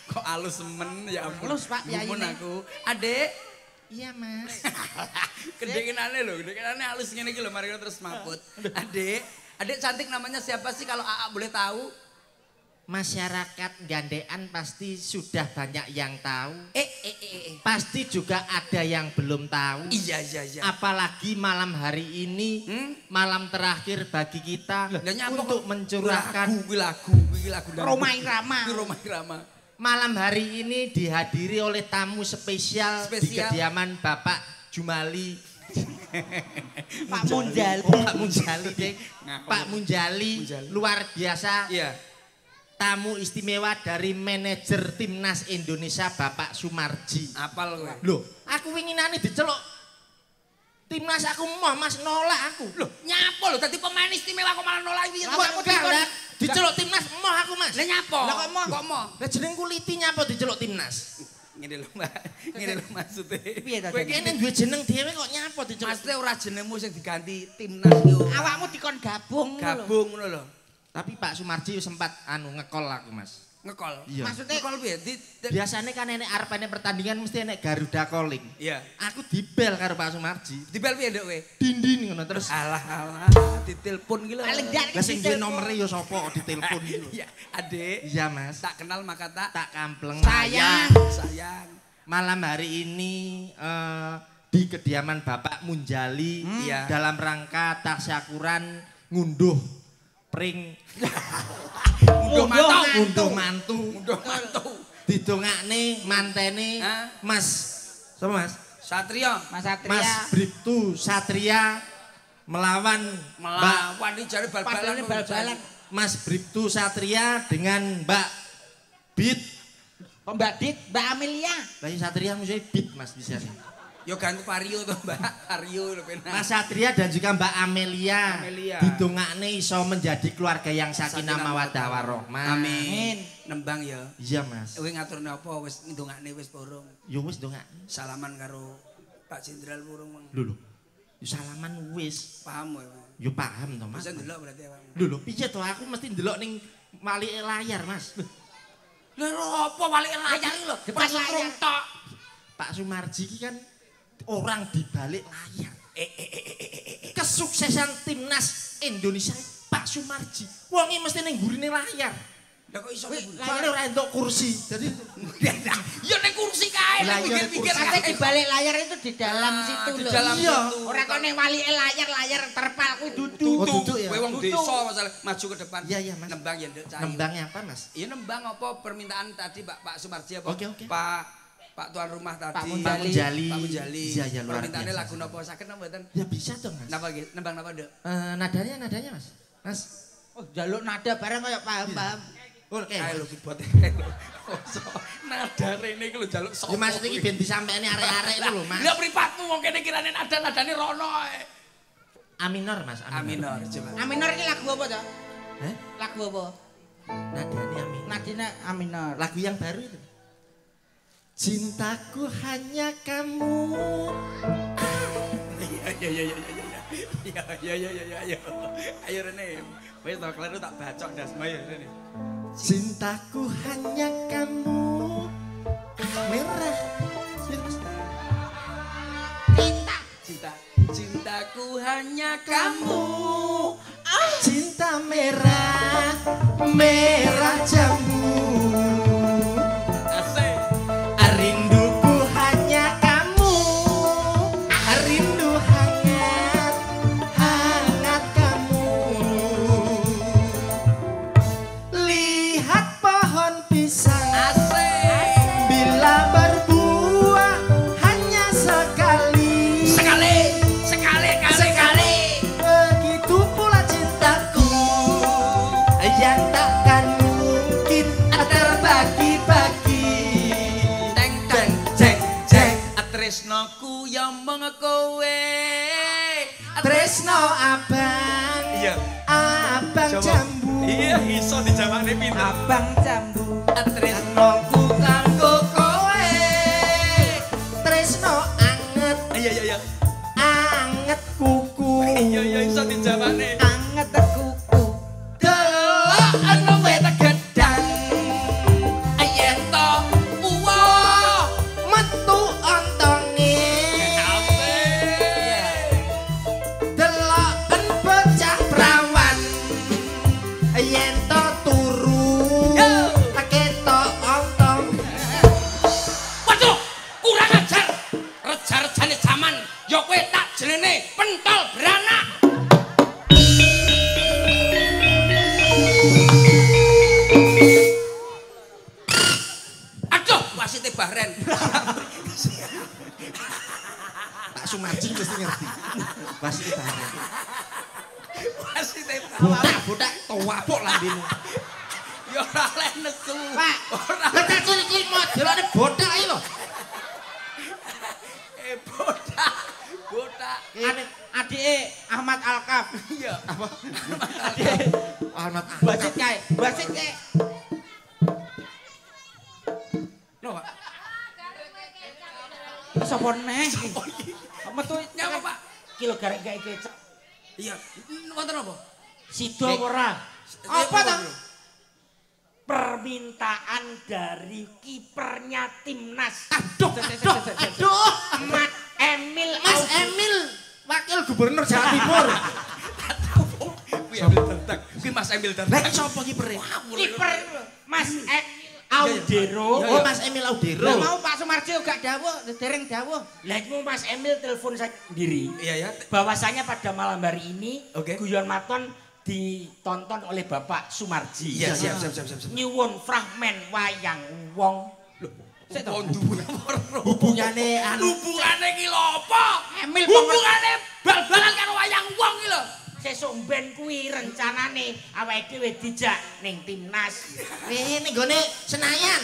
Kok halus semen ya ampun. Halus, Pak, ya Gumun ini. aku. Adik. Iya, Mas. Kedengenane lho, kedengenane halus ngene iki lho, mari kita terus maput. Adik cantik namanya siapa sih kalau AA boleh tahu? Masyarakat Gandean pasti sudah banyak yang tahu. Eh. Pasti juga ada yang belum tahu. Iya. Apalagi malam hari ini, malam terakhir bagi kita Lah, nyapa untuk kok? mencurahkan lagu dan Roma Irama. Itu Roma Irama. malam hari ini dihadiri oleh tamu spesial di Spesial. kediaman Bapak Jumali. Pak Munjali. Oh, Pak Munjali, Dek. Ngapa? Pak Munjali, Munjali. luar biasa. Iya. Tamu istimewa dari manajer Timnas Indonesia Bapak Sumarji. Apal kowe. Loh, aku winginane diceluk Timnas aku mau Mas nolak aku. Loh, nyapa lho dadi pemain istimewa kok malah nolak piye? Kok Diceluk timnas emoh aku, Mas. Lah nyapa? Lah kok emoh? Kok emoh? Lah jenengku Liti nyapa diceluk timnas? Ngene lho, Mbak. Ngene lho maksudnya. Piye to? Kowe kene duwe jeneng dhewe kok nyapa diceluk? Maksudnya ora jenengmu sing diganti timnas yo. Awakmu dikon gabung ngono lho. Gabung ngono lho. Tapi Pak Sumarji sempat ngekol aku, Mas. Ngekol. Iya. Maksudnya Ngekol piye? Biasanya kan enek arepane pertandingan mesti enek Garuda calling. Iya. Aku dibel karo Pak Sumarji. Dibel piye nduk kowe? Dindin ngono terus. Alah, ditelepon ki lho. paling dak Lah sing duwe nomere ya sapa kok ditelepon iki lho. Iya, Adik. Iya, Mas. Tak kenal maka tak Tak kampleng. sayang. sayang. Malam hari ini di kediaman Bapak Munjali Iya. dalam rangka tasyakuran ngunduh pring Ngunduh mantu Munduh mantu. didongakne mantene Hah? Mas sapa Mas Satria Mas Satria. Mas Bribtu Satria melawan melawan iki jare Padahal bal-balan. bal-balan. Mas Bribtu Satria dengan Mbak Bit. Mbak Dit, Mbak Amelia. Lah Satria mesti Bit Mas bisa. Yo ganti Vario to, Mbak. Vario lho penak. Mas Satria dan juga Mbak Amelia, Amelia. didongakne iso menjadi keluarga yang sakinah mawaddah warahmah. Amin. Nembang ya. Iya Mas. Kowe ngaturne apa wis ndongakne wis burung. Yo wis dongak. Salaman karo Pak Jenderal burung mang. Lho lho. Yo salaman wis. Paham kowe. Yo paham to Mas. Bisa ndelok berarti awakmu. Lho lho piye to aku mesti ndelok ning walike layar Mas. Lha apa walike layar iki lho? Pas urung tok. Pak Sumarji iki kan orang di balik layar. Kesuksesan timnas Indonesia Pak Sumarji. Wong iki mesti ning gurine layar. Lah kok iso Soale ora entuk kursi. Jadi ya ning kursi kae Lah, iya, pikir-pikir kursi. Tapi di balik layar itu di dalam situ di loh. dalam Iya. situ. Ora kok ning walike layar terpal kuwi duduk. Oh, duduk ya? Kowe wong Duduk. desa masalah maju ke depan. Iya, iya, Mas. Nembang ya Nduk Cahyo. nembangnya apa Mas? Iya nembang apa permintaan tadi Pak Sumarji apa? Oke, oke. Pak tuan rumah tadi. Pak Munjali. Pak Munjali. Iya, iya, luar Permintaannya biasa. lagu napa saged napa mboten? Ya bisa dong Mas. Napa nggih? Nembang napa Nduk? Nadanya Mas. Mas. Oh, jaluk nada bareng kaya paham-paham. Oke. Kae lho kibot kae lho. Nada rene iki lho jaluk sapa? Ya Mas iki ben disampaikne arek-arek itu lho Mas. Lah pripatmu wong kene kirane nada-nadane rono ae. A minor Mas. A minor coba. A minor iki lagu apa to? Hah? Lagu apa? Nadanya A minor. Nadine A minor. Lagu yang baru itu. Cintaku hanya kamu. Iya. Iya. Ayo Rene. Wis to kleru tak bacok dasmu ya Rene. Cintaku hanya kamu. Merah. Cintaku hanya kamu. Cinta merah, merah jambu. Asik. Rinduku hanya kamu. Rindu hangat, hangat kamu. Lihat pohon pisang. Asik. Bila berbuah hanya sekali. Sekali. Begitu pula cintaku yang takkan mungkin terbagi-bagi. Teng teng jeng jeng. Tresnoku yang mengekowe. Tresno abang, Iya. abang Coba. jambu. Iya, iso dijawabne pinter. Abang jambu. Tresnoku kanggo kowe. Tresno anget, Iya. anget kuku. Iya, iso dijawabne. Anget kuku. Delok anu wit gedang, Yen to uwo. metu ontone. Deloken bocah prawan, yen to turu, ketok ontong. Waduh, kurang ajar. Rejar-rejane jaman. Ya kowe tak jenenge pentol beranak. Aduh, wasite Bahren. Pak Sumarji mesti ngerti. Pasti bareng. Wasite Botak-botak tuwapuk lambene. Ya ora leh nesu. Pak. Ora Lah tak iki modelane botak iki lho. botak. Botak. Adike Ahmad Alkaf. Iya. Adike Amat Basit kae, basit kae. Lho, Pak. Sapa neh? Metu Nyapa, Pak? Kilo garek gawe kecap. Iya, wonten apa? Sida ora? Apa to? Permintaan dari kipernya timnas. Aduh, Mat Emil Mas Emil, Wakil Gubernur Jawa Timur. Kuwi Emil Dardak. Kuwi Mas Emil Dardak. Lah sapa kipere? Kiper Mas Emil Audero. Oh, Mas Emil Audero. Lah mau Pak Sumarji gak dawuh, dereng dawuh. Lah itu Mas Emil telepon saya sendiri. Iya ya. Bahwasanya pada malam hari ini Oke. Guyon Maton ditonton oleh Bapak Sumarji. Iya, siap. Nyuwun fragmen wayang wong. Sik to hubungane Hubungane ki lho apa? Emil Hubungane bal-balan karo wayang wong ki lho. Sesuk ben kuwi rencanane awake dhewe dijak ning timnas. ning gone Senayan,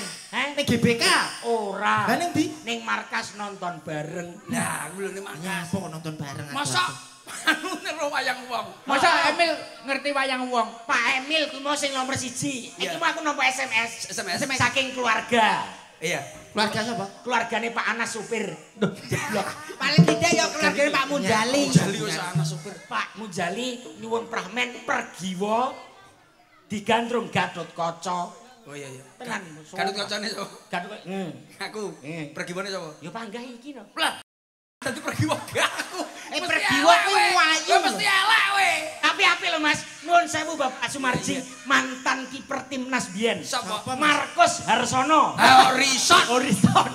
ning GBK. Ora. Lah ning ndi? Ning markas nonton bareng. Nah, kuwi lho nek Nyapa kok nonton bareng. masa anu nek wayang wong. Masa Emil ngerti wayang wong? Pak Emil kuwi mau sing nomor 1. Iki mau aku nampa SMS. SMS. Saking keluarga. Iya. Keluarga sapa? Keluargane Pak Anas supir. Paling tidak ya keluargane Pak Munjali. Jali wis ana supir. Pak Munjali nyuwun pramen pergiwa digandrung Gatotkaca. Oh iya. Tenan. Gatotkaca sapa? Gatotkaca. Aku. Pergiwane sapa? Ya panggah iki no. Lah. Dadi pergiwa aku. Pergiwa kuwi wayu. Mesti elek we. Tapi apik lho Mas. Nuwun sewu Bapak Sumarji, mantan kiper timnas biyen. Sapa? Markus Harsono. Horizon. Horizon.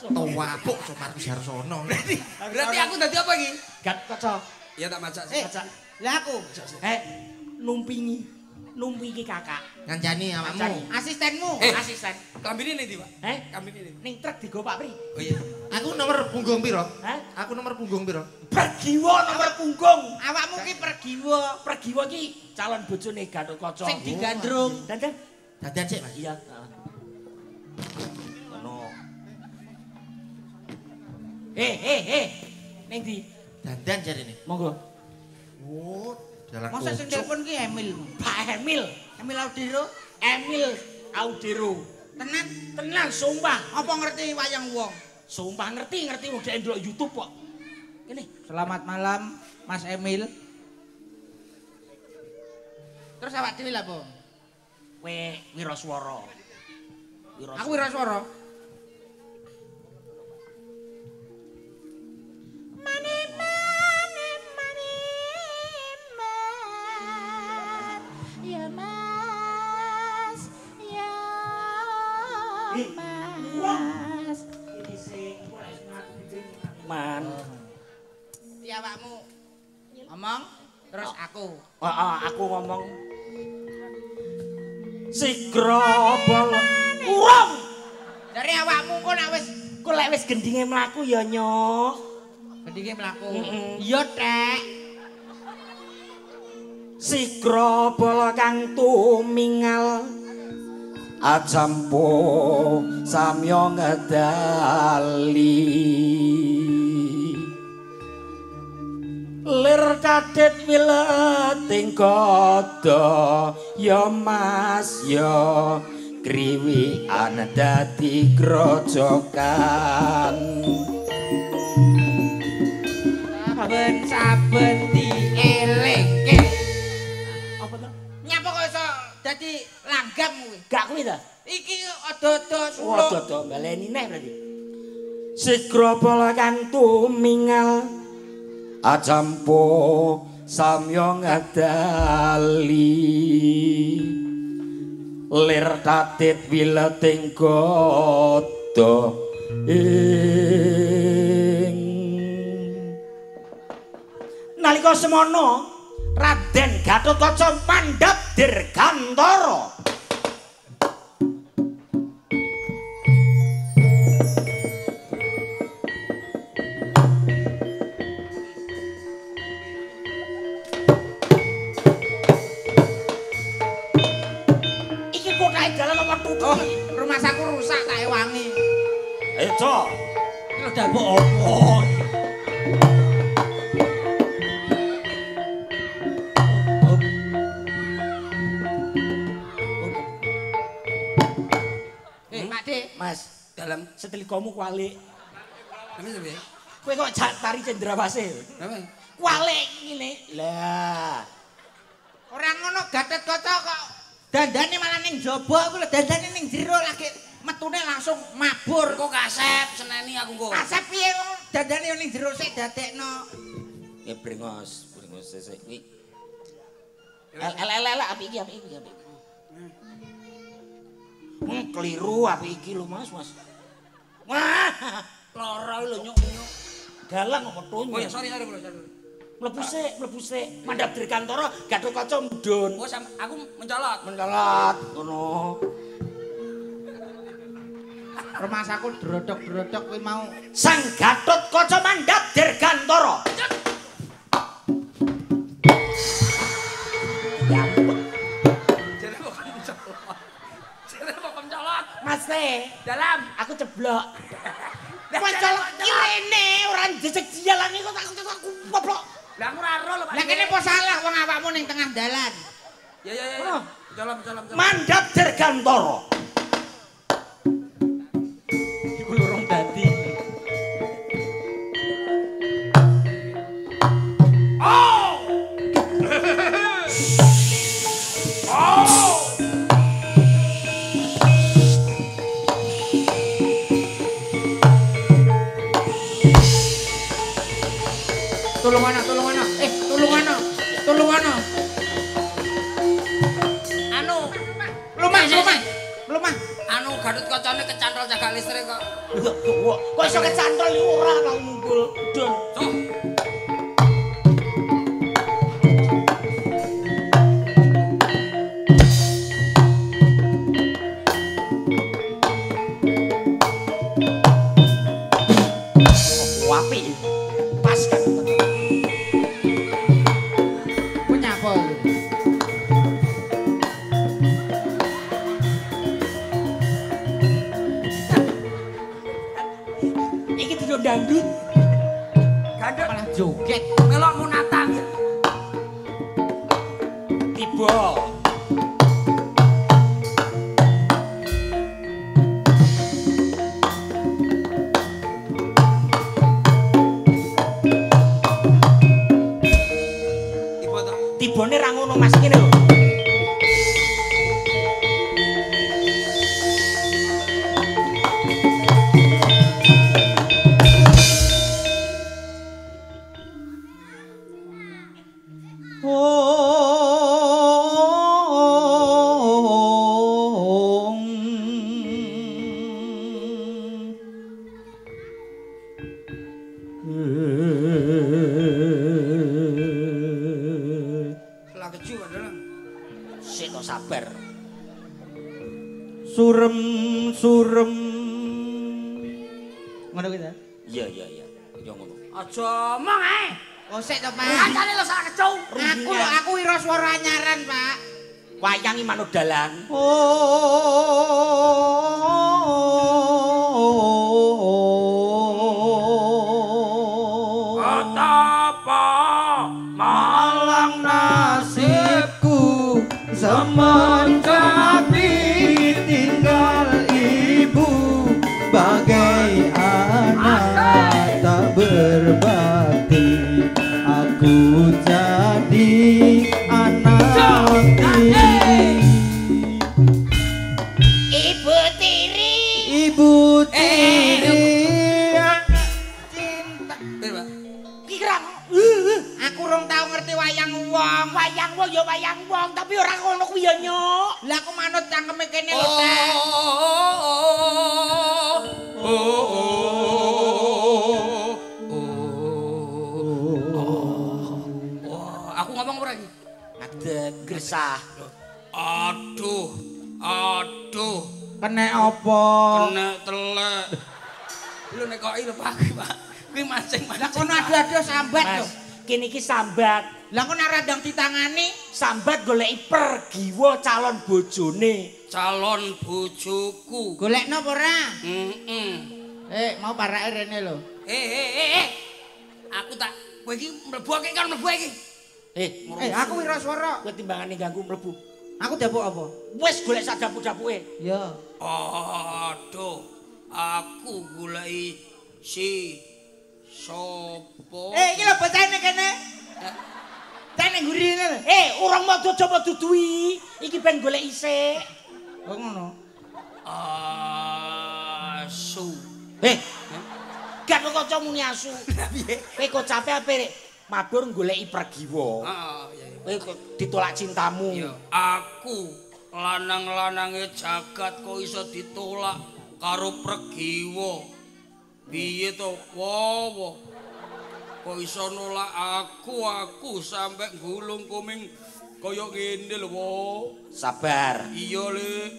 Towapuk so Markus Harsono. Berarti aku dadi apa iki? Gatotkaca. Ya tak maca sih. Kaca. Lah aku Numpingi kakak. Ngancani awakmu. asistenmu. Asisten. Klambine ndi, Pak? Klambine ndi? Ning truk digo Pak Pri. Oh iya. Aku nomor punggung piro? Hah? Aku nomor punggung piro? Pergiwa nomor punggung. Awakmu ki pergiwa. Pergiwa ki calon bojone Gatotkaca. Sing digandrung. Dan Dadian sik, Mas. iya, Ono. Ning ndi? Dandan jarene. Monggo. Oh, dalan. Masa sing telepon ki Emil. Pak Emil. Emil Audiro. Emil Audero. Tenan sumpah. Apa ngerti wayang wong? Sumpah ngerti wong dhek ndelok YouTube kok. Kene. Selamat malam Mas Emil. Terus awak dhewe lha apa? Kowe Wiraswara. Aku Wiraswara. Ya Mas, ya Mas. Man. Di awakmu ngomong terus aku. Aku ngomong Sigra bala urung. Dari awakmu kok nek Lek wis gendinge mlaku ya nyok. gendinge mlaku. Mm-mm. Iya, Tek. Sigra bala kang tumingal ajampo samya ngedali. Lir kadet wileting kada ya Mas ya kriwikan dadi grojokan. Saben dielingke. Apa to? Nyapa kok iso dadi langgam kuwi? Gak kuwi ta? Iki ada-ada Oh, suluk. dodo baleni neh berarti. Sigra bala kang tumingal ajampo samya ngadali. Lir tatit wileting kada ing nalika semono Raden Gatotkaca mandhap dirgantara. Iki kotahe dalan apa tutup? Oh, rumah saku rusak tak ewangi. Ayo, Cok. Lho dapuk opo? Dik. Mas, Dalam. setelikomu kualik. Namanya siapa ya? Kowe kok tari cendrawasih. Apa? Kualik ngene. Lah. Ora ngono Gatotkaca kok dandane malah ning jaba aku lho dandane ning jero lagi metune langsung mabur. Kok kasep seneni aku kok. Asep piye dandane ning jero sik dadekno. Ya brengos sesek kuwi. El apik iki. Keliru apik iki lho Mas. Wah, lara lho nyuk. Galang kok metun. Oh ya sorry. Mlebu sik. Mandhap Dirgantara Gatotkaca mudhun. Oh aku mencolot. Ngono. Rumasaku drodok-drodok kuwi mau. Sang Gatotkaca mandhap Dirgantara. Jare kok mencolot. Mas teh, Dalam. aku ceblok. Mencolot kirene ora jejeg jalan iki kok aku poplok. Lah aku ora ero lho Pak. Lah kene apa salah wong awakmu ning tengah dalan. Ya. Mencolot. Mandhap Dirgantara. Iku lurung dadi. Tulung ana. Anu, Lumah. anu Gatotkaca kecantol jaga listrik kok. Kok iso kecantol iki ora tau mumpul. Dun. Cuk. Apik. Pas kan. Punya apa? Iki dino dangdut. Gandeng Malah joget. melok munatang. Tiba. Tiba to. Tibane ra ngono Mas ngene lho. Lah keju adalah. Sik to sabar. Surem. Ngono kuwi ta? Iya. Ya ngono. Aja omong ae. Oh sik to, Pak. Kancane lho salah kecu. Aku wira swara anyaran, Pak. Wayangi manut dalan. Betapa malang nasibku semenjak ditinggal ibu bagai anak tak berbakti aku jadi anak tiri. Ibu tiri. Cinta. Iki kira Aku rong tau ngerti wayang wong. wayang wong tapi ora ngono kuwi ya nyok. Lah aku manut cangkeme kene lho, Teh. Aku ngomong ora iki? Ngadeg gresah. Aduh. Kene apa? Kena telek. Lu nekoki lho Pak. Kuwi mancing-mancing. Lah kono adu-adu sambat lho. Mas, kene iki sambat. Lah kono randang ditangani. Sambat goleki pergiwa calon bojone. Calon bojoku. Golekno apa ora? Mau parake rene lho. Aku tak kowe iki mlebu kan mlebu iki. Aku wira swara. Kowe timbangane ganggu mlebu. Aku dapuk apa? Wis golek sak dapuk-dapuke. Ya. Aduh. aku goleki si sopo. Iki lho bocah ning kene. Cek ning nguri ngene. Urang modo coba dudui. Iki ben golek isik. Oh ngono. Asu. Gak kok kanca muni asu. Piye? Kowe kok capek ape mabur goleki Pergiwa. Heeh, kowe ditolak cintamu. Ya, aku lanang-lanange jagat kok iso ditolak karo Pergiwa. Piye to, wowo? Kok iso nolak aku sampe gulung kuming kaya ngene lho, wo. Sabar. Iya, Le.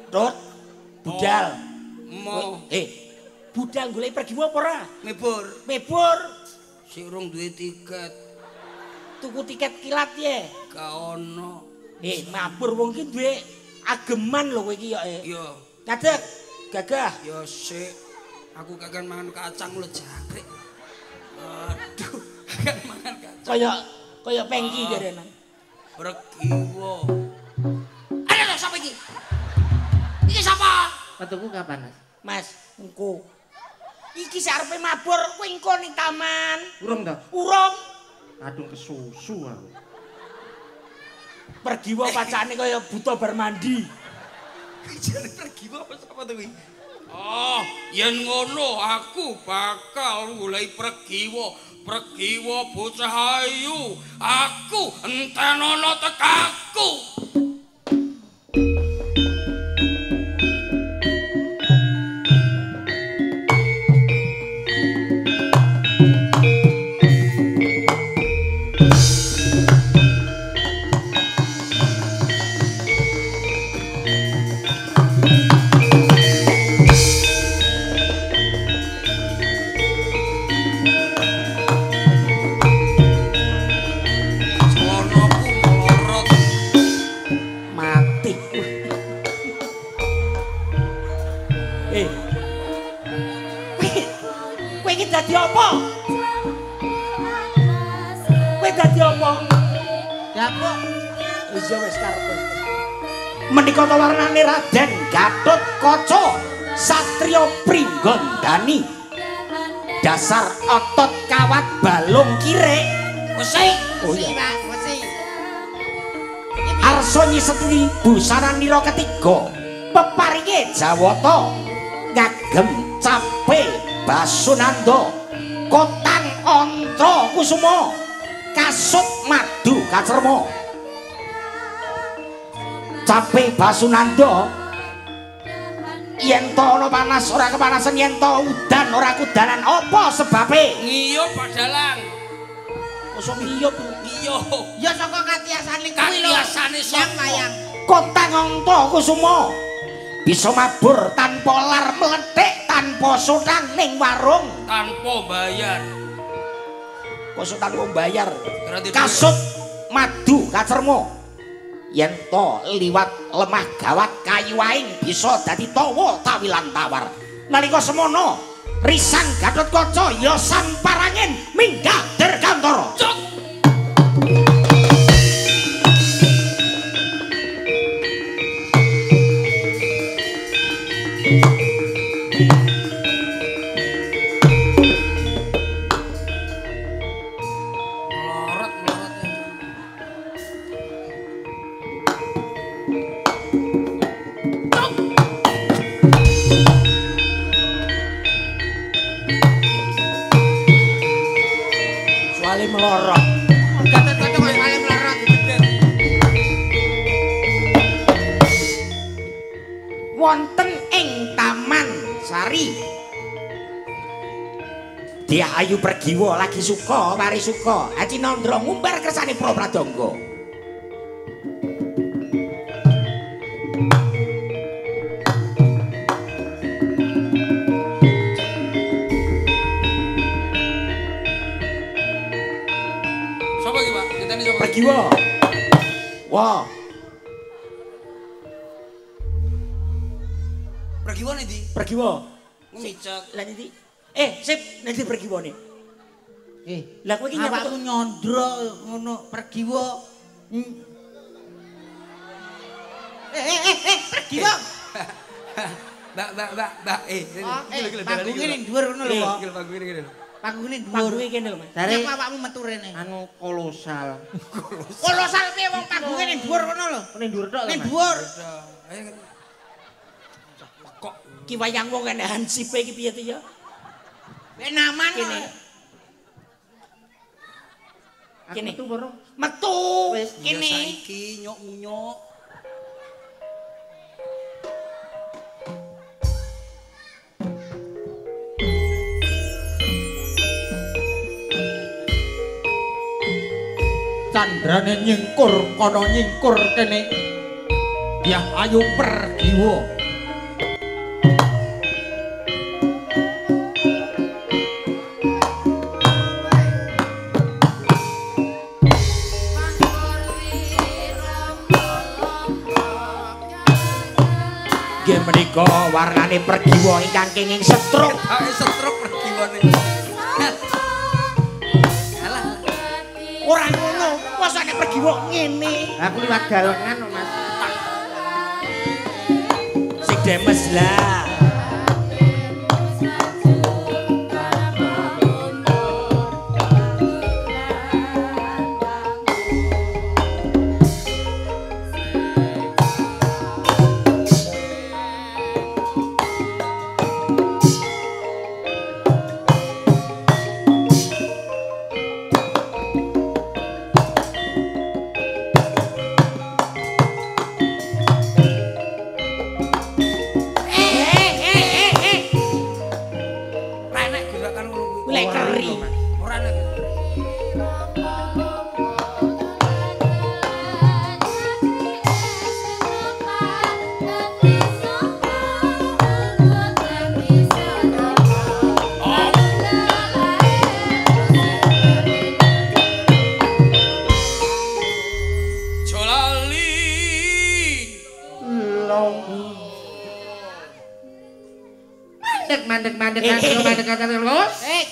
Tut. Budal. Mo. Budal golek Pergiwa apa ora? Mebur. Mebur. Sing urung duwe tiket. Tuku tiket kilat ye. Gak ono. Mabur wong iki duwe ageman lho kowe iki ya. Iya. Ngadeg. Gagah. Ya sik. Aku kakan mangan kacang lho jangkrik. Aduh, kakan mangan kacang. Kaya pengki jarene. Pergiwa. Ayo sapa iki? Iki sapa? Metuku kapan, Mas? Mas, engko. Iki sarepe mabur kowe engko ning taman. Urung to? Urung. Kadung kesusu aku. Pergiwa pacane kaya buta bar mandi. Jane Pergiwa apa sapa to kuwi? Oh, yen ngono aku bakal golek Pergiwa. Pergiwa bocah ayu. Aku entenono tekaku. Dadi apa? Kowe dadi apa? Ya kok Iya wis karepe. Menika ta warnane Raden Gatotkaca, satriya Pringgondani. Dasar otot kawat balung kirek. Wesi. Oh iya. Wesi. Arsa nyisetui busananira ketiga. Peparinge Jawata ngagem cape Basunanda, Kotang Antra Kusuma, Kasut Madu Kacerma. Cape Basunanda yen to ana panas ora kepanasan, yen to udan ora kudanan. Apa sebabe? Ngiyup padalang. Kosok ngiyup. Iya. Ya saka katiasane kuwi lho. Katiasane sapa? Mayang. Kotang Antra Kusuma bisa mabur tanpa lar, meletik tanpa sutang ning warung Tanpa bayar. kok tanpa bayar. Berarti Kasut Madu Kacerma yen to liwat lemah gawat kayu waing bisa dadi tawa tawilan tawar. Nalika semono risang Gatotkaca ya samparangin minggah dirgantara. Soale melorot. Gatotkaca kok paling melorot. Wonten ing Taman Sari Dyah Ayu Pergiwa lagi suka mari suka. Aji Nandra ngumbar kersane Pra Pradangga. Sapa iki, Pak? Ngenteni sapa? Pergiwa. Wah, Pergiwa ndi? Pergiwa. Ngicek. Lah ndi? Sip, nanti Pergiwane. Lah kowe iki Awakku nyapa? nyondro ngono Pergiwa. Pergiwa. Mbak. Panggungnya ning dhuwur ngono lho kok. Panggungnya ngene. Panggungnya dhuwur. Panggungnya kene lho, Mas. Dari awakmu metu rene. Anu kolosal. Kolosal piye wong panggungnya ning dhuwur ngono lho. Ning dhuwur tok lho. Ning Mas. dhuwur. Kok Ki wayang wong kene hansipe iki piye to ya? Benaman Kene. Aku metu boro. Metu. Wis, kene Kene. saiki nyok-nyok. Candrane nyingkur kono nyingkur kene. Ya ayo pergiwo. Nggih menika warnane pergiwa ingkang kenging setruk. Ae setruk pergiwane. Alah. Ora ngono, mosane pergiwa ngene. Aku liwat galengan kok, Mas. Sing demes lah. Mandek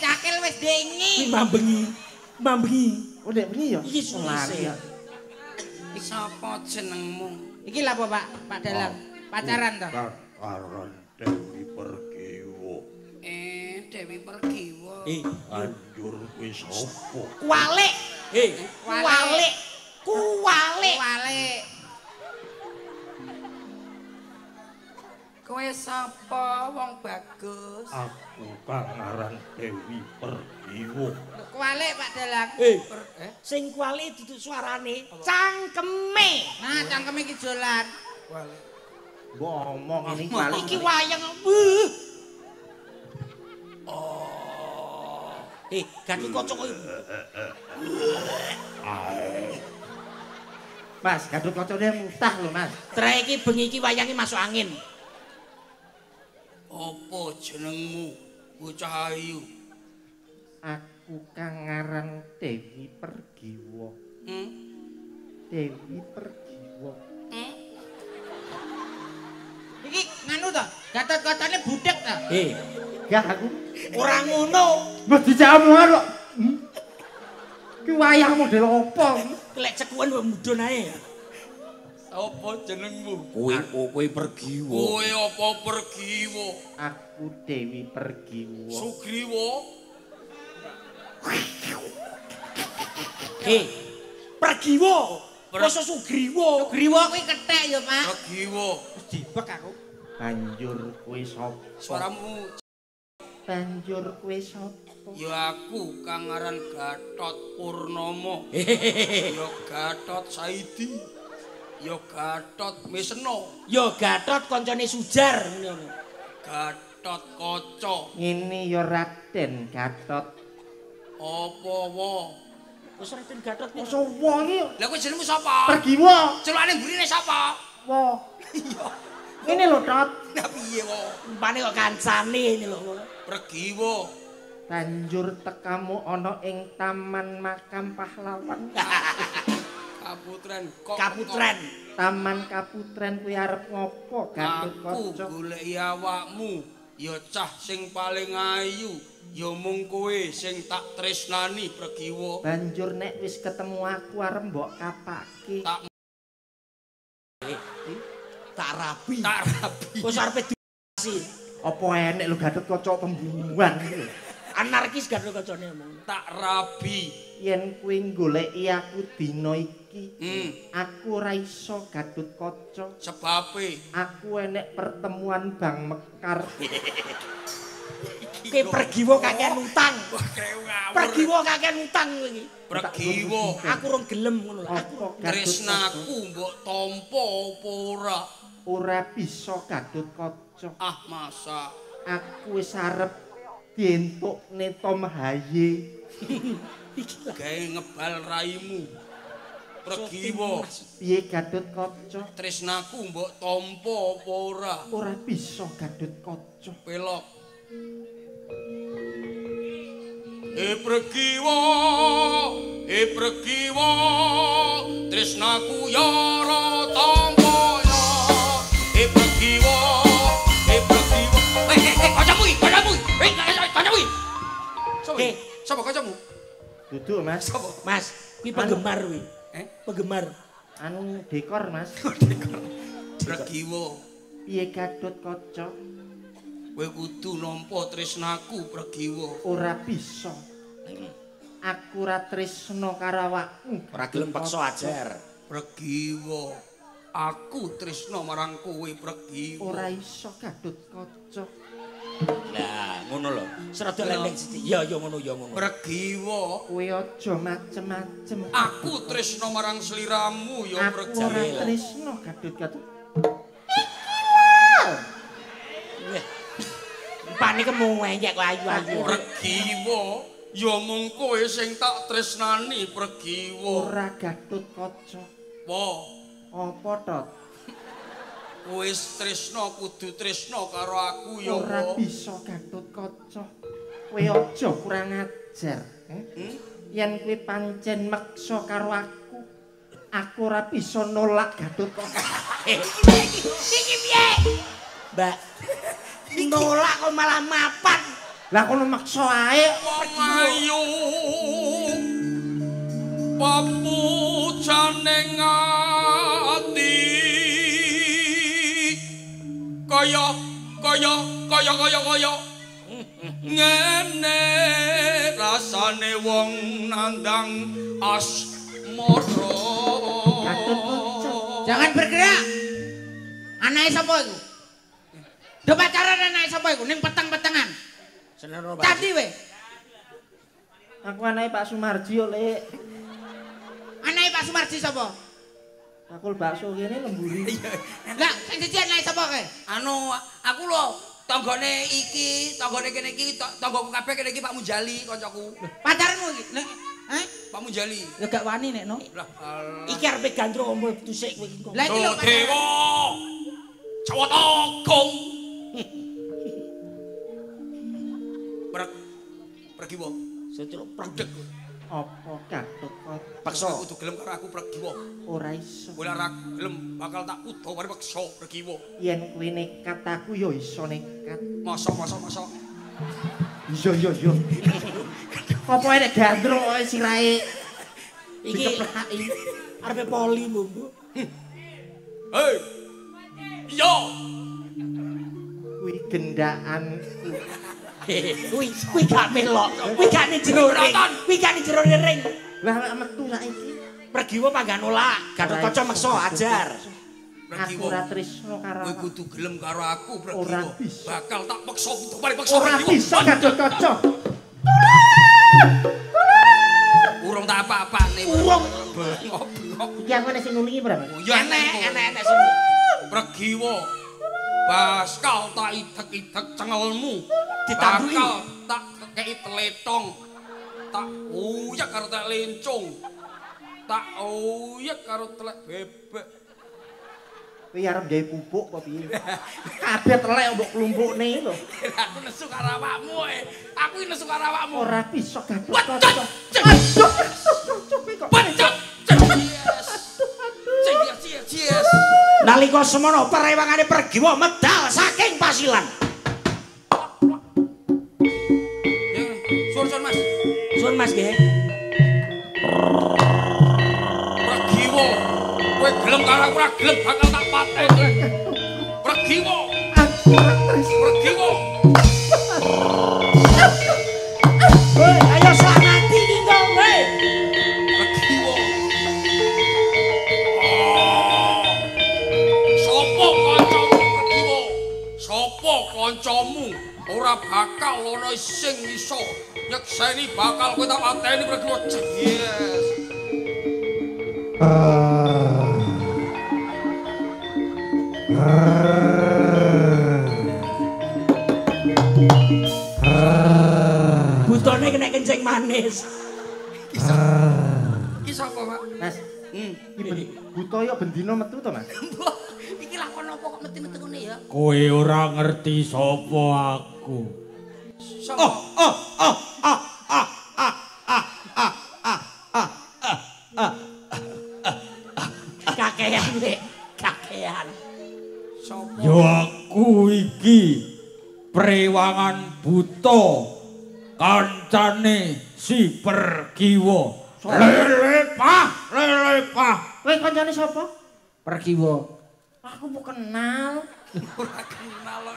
Cakil wis dengi. Mambengi. Udah bengi ya? Iki sulise. Sapa jenengmu? Iki lha apa, Pak? Pak Dalang. Pacaran to? Aran Dewi Pergiwo. Dewi Pergiwo. Anjur kuwi sapa? Kualik. Kualik. Kualik. Kowe sapa wong bagus? Aku kang aran Dewi Pergiwo. Kualik Pak Dalang. Sing kualik duduk suarane cangkeme. Nah, cangkeme iki dolan. Ngomong ini paling. Iki wayang. Ganti kocok kowe. Mas, Gatot Kocone mutah lho, Mas. Trae iki bengi iki wayange masuk angin. Apa jenengmu? Bocah ayu. Aku kang aran Dewi Pergiwo. Dewi Pergiwo. Iki nganu to? Gatot-gotone budhek to? Gak aku Ora ngono. wis dicamuan kok. Ki wayang model opo? Lek cekuan wae mudhun ae. Apa jenengmu? Kowe Pergiwo. Kowe apa Pergiwo? Aku Dewi Pergiwo. Sugriwa? Pergiwo. Masa Sugriwa. Griwa kuwi kethek ya, Pak. Pergiwo. Dibek aku. Banjur kowe sapa? Suaramu Banjur kowe sapa? ya aku kang aran Gatot Purnomo. Ya Gatot Saidi. Ya Gatot Mesena. Ya Gatot kancane Sujar ngono. Gatot Kaca. Ini ya Raden Gatot. Apa wa? Wis Raden Gatot kok. Masa wong iki Lah kowe jenengmu sapa? Pergiwo. Celukane mburine sapa? Wo. Ini lho, Tot. Lah piye wa? Umpane kok kancane ini lho. Pergiwo. Banjur tekamu ana ing Taman Makam Pahlawan. Kaputren kok. Kaputren. Taman Kaputren kuwi arep ngopo, Gatot Aku Kaca? goleki awakmu, ya cah sing paling ayu, ya mung kowe sing tak tresnani Pergiwo. Banjur nek wis ketemu aku arep mbok kapake. Tak Tak rabi. tak rabi. Wis arepe Apa enek lho Gatotkaca pembunuhan iki. Anarkis Gatotkaca omong. Tak rabi. Yen kuwi goleki aku dina iki, aku ora iso Gatotkaca. Sebabe Aku enek pertemuan Bang Mekar. Kowe pergiwa kakean utang. Pergiwa kakean utang kowe iki. Pergiwa. Aku rong gelem ngono lho. Apa Tresnaku mbok tampa apa ora? Ora bisa Gatotkaca. Ah masa. Aku wis arep dientukne Tom Haye. Gawe ngebal raimu. Pergiwa. Piye Gatotkaca? Tresnaku mbok tampa apa ora? Ora bisa Gatotkaca. Pelok. Pergiwa, tresnaku yara tampa ya. Pergiwa. Kancamu iki. Kancamu iki. Sopo kancamu? Duduk, Mas. Sopo? Mas, kuwi penggemar kuwi. Penggemar. Anu dekor, Mas. Pergiwa. Piye Gatotkaca? Kowe kudu nampa tresnaku, Pergiwa. Ora bisa. Aku ora tresna karo awakmu. Ora gelem peksa ajar. Pergiwa. Aku tresna marang kowe, Pergiwa. Ora iso Gatotkaca. Lah, ngono lho. Serada lendeng sithik. Ya ngono. Pergiwa. Kowe aja macem-macem. Aku tresna marang sliramu ya, Aku ora Pergiwa. tresna Gatotkaca. Pane kemu enyek kok ayu-ayu. Pergiwa. Ya mung kowe sing tak tresnani, Pergiwa. Ora Gatotkaca. Apa? Apa to? Kowe tresna kudu tresna karo aku ya. Ora bisa Gatotkaca. Kowe aja kurang ajar, Yen kowe pancen meksa karo aku ora bisa nolak Gatotkaca. Iki piye? Mbak. Nolak kok malah mapan. Lah kono maksa ae. Ayo. Papucaning ati. Kaya ngene rasane wong nandang asmara. Jangan bergerak. Anake sapa iku? Do pacaran anake sapa iku ning peteng-petengan. Senero Pak. Tadi we. Aku anake Pak Sumarji yo, Lek. Anake Pak Sumarji sapa? Bakul bakso kene lemburi. Lah, sing siji anake sapa kae? Anu, aku lho tanggane iki, tanggane kene iki, tanggoku kabeh kene iki Pak Mujali kancaku. Pacarmu iki? Pak Mujali. Ya gak wani nek no. Lah, Iki arepe gandrung ombo tusik kowe iki. Lah iki lho Dewa. Cawata Agung. Pergiwa. Setruk prodek. Apa Gatotkaca? Paksa. Kudu gelem karo aku, Pergiwa. Ora iso. Ora ra gelem bakal tak udo mari peksa, Pergiwa. Yen kowe nekat aku yo iso nekat. Masa. Iya. Apa enek gandrung kok sirahe Iki dikeplaki. arepe poli mbok. Hei. Iya. Kuwi gendakanku. Kuwi gak melok. Kuwi gak ning jero ring. Kuwi gak ning jero ring. Lah metu saiki. Pergiwa panggan nolak. Gatotkaca maksa ajar. Aku ora tresna karo Kowe kudu gelem karo aku, Ora Pergiwa. bisa. Bakal tak peksa udo mari peksa, Ora bisa Gatotkaca. Urung tak apa-apane. Urung. Bengok. Iki aku nek sing nulingi berapa? Ya Enek sing Pergiwa. Bakal tak idek-idek cengelmu. Ditambuhi. Bakal tak kei teletong. Tak uyak karo tak lencung. Tak uyak karo telek bebek. Kowe arep gawe pupuk apa piye? Kabeh telek mbok klumpukne lho. Aku nesu karo awakmu. Aku nesu karo awakmu. Ora bisa Gatotkaca. Pencet. Yes. nalika semono perewangane Pergiwa medal saking Pasilan. Suwun Mas. Suwun Mas nggih. Pergiwa. Kowe gelem karo aku ora gelem bakal tak pateni. Pergiwa. Aku ora tresna awakmu ora bakal ana sing iso nyekseni bakal kowe tak pateni Pragiwa. Yes. Butone kena kencing manis. Iki sapa, Pak? Mas. Iki buta ya bendina metu to, Mas? Iki lakon apa kok meti-meti ngene ya? Kowe ora ngerti sapa aku. Kakean, Dik. Kakean. Sapa? Ya aku iki Prewangan Buta. Kancane si Pergiwa. Lele pah. Kowe kancane sapa? Pergiwa. Aku mau kenal. Ora kenal kok.